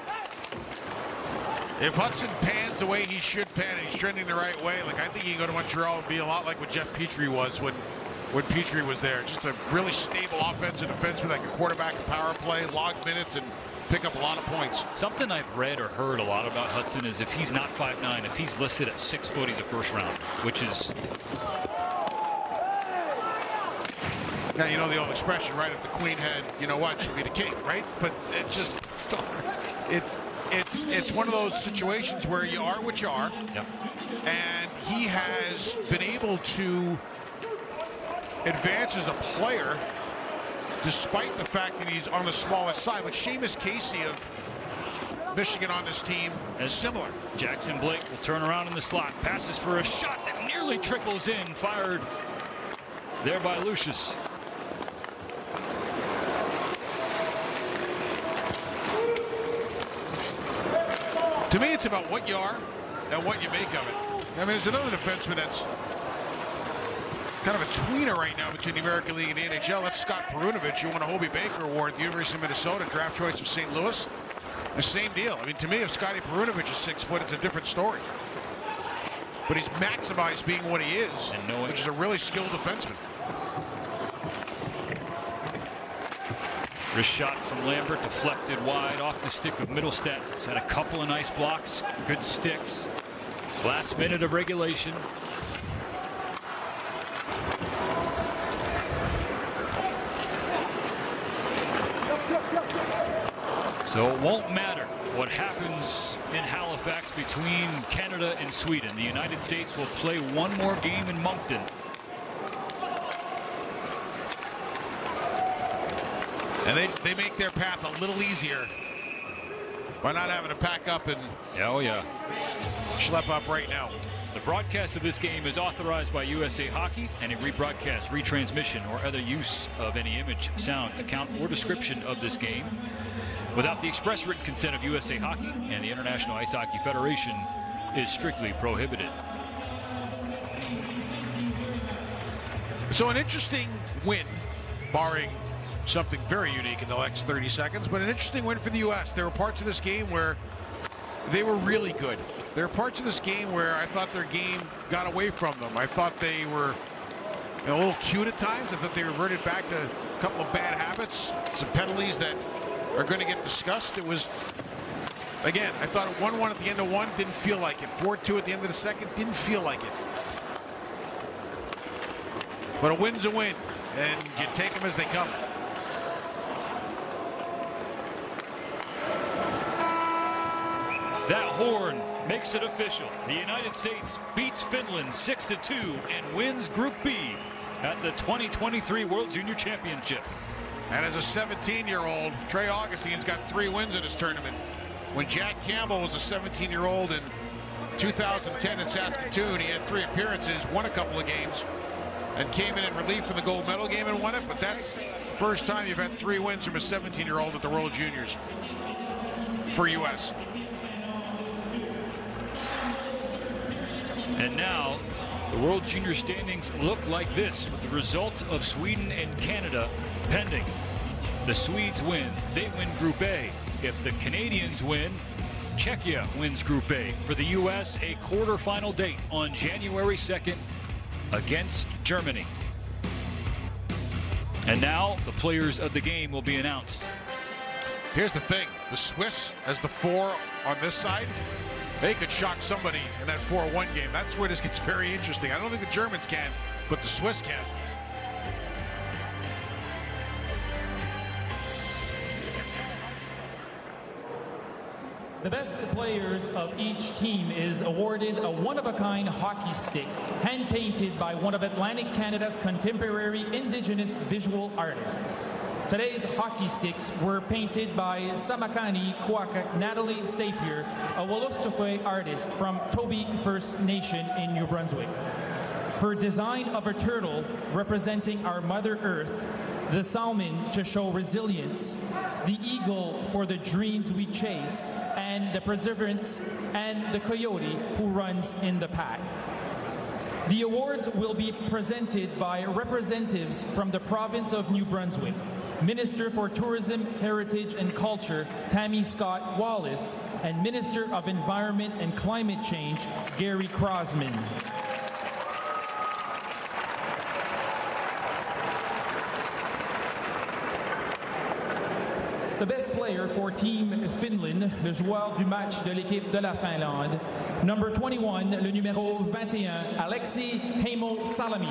If Hudson pans the way he should pan and he's trending the right way, like I think he can go to Montreal and be a lot like what Jeff Petrie was when Petrie was there. Just a really stable offensive defenseman that can quarterback a power play, log minutes, and pick up a lot of points.
Something I've read or heard a lot about Hudson is if he's not 5'9", if he's listed at 6 foot, he's a first round, which is...
Now, you know the old expression, right? If the queen had, you know what, she'd be the king, right? But it just... It's one of those situations where you are what you are.
Yep.
And he has been able to advance as a player despite the fact that he's on the smaller side. Like Seamus Casey of Michigan on this team is similar.
Jackson Blake will turn around in the slot, passes for a shot that nearly trickles in, fired there by Lucius.
To me, it's about what you are and what you make of it. I mean, there's another defenseman that's kind of a tweener right now between the American League and the NHL. That's Scott Perunovich, who won a Hobie Baker Award at the University of Minnesota, draft choice of St. Louis. The same deal. I mean, to me, if Scotty Perunovich is 6 foot, it's a different story. But he's maximized being what he is, which is a really skilled defenseman.
Wrist shot from Lambert, deflected wide off the stick of Middlestat. He's had a couple of nice blocks, good sticks. Last minute of regulation. So it won't matter what happens in Halifax between Canada and Sweden. The United States will play one more game in Moncton.
And they make their path a little easier by not having to pack up and schlep up right now.
The broadcast of this game is authorized by USA Hockey. Any rebroadcast, retransmission, or other use of any image, sound, account, or description of this game without the express written consent of USA Hockey and the International Ice Hockey Federation is strictly prohibited.
So an interesting win, barring something very unique in the next 30 seconds, but an interesting win for the U.S. There were parts of this game where they were really good. There were parts of this game where I thought their game got away from them. I thought they were a little cute at times. I thought they reverted back to a couple of bad habits, some penalties that are going to get discussed. It was, again, I thought 1-1 at the end of one, didn't feel like it. 4-2 at the end of the second, didn't feel like it. But a win's a win, and you take them as they come.
That horn makes it official. The United States beats Finland 6-2 and wins Group B at the 2023 World Junior Championship.
And as a 17-year-old, Trey Augustine's got 3 wins in this tournament. When Jack Campbell was a 17-year-old in 2010 in Saskatoon, he had 3 appearances, won a couple of games, and came in relief for the gold medal game and won it. But that's the first time you've had 3 wins from a 17-year-old at the World Juniors for U.S.
And now the World Junior standings look like this, with the result of Sweden and Canada pending. The Swedes win, they win Group A. If the Canadians win, Czechia wins Group A. For the U.S., a quarterfinal date on January 2nd against Germany. And now the players of the game will be announced.
Here's the thing, the Swiss as the 4 on this side, they could shock somebody in that 4-1 game. That's where this gets very interesting. I don't think the Germans can, but the Swiss can.
The best players of each team is awarded a one-of-a-kind hockey stick, hand-painted by one of Atlantic Canada's contemporary Indigenous visual artists. Today's hockey sticks were painted by Samakani Kwakak Natalie Sapier, a Wolastoqey artist from Toby First Nation in New Brunswick. Her design of a turtle representing our Mother Earth, the salmon to show resilience, the eagle for the dreams we chase, and the perseverance, and the coyote who runs in the pack. The awards will be presented by representatives from the province of New Brunswick. Minister for Tourism, Heritage and Culture, Tammy Scott Wallace, and Minister of Environment and Climate Change, Gary Crosman. The best player for Team Finland, le joueur du match de l'équipe de la Finlande, number 21, le numéro 21, Alexis Heimo Salami.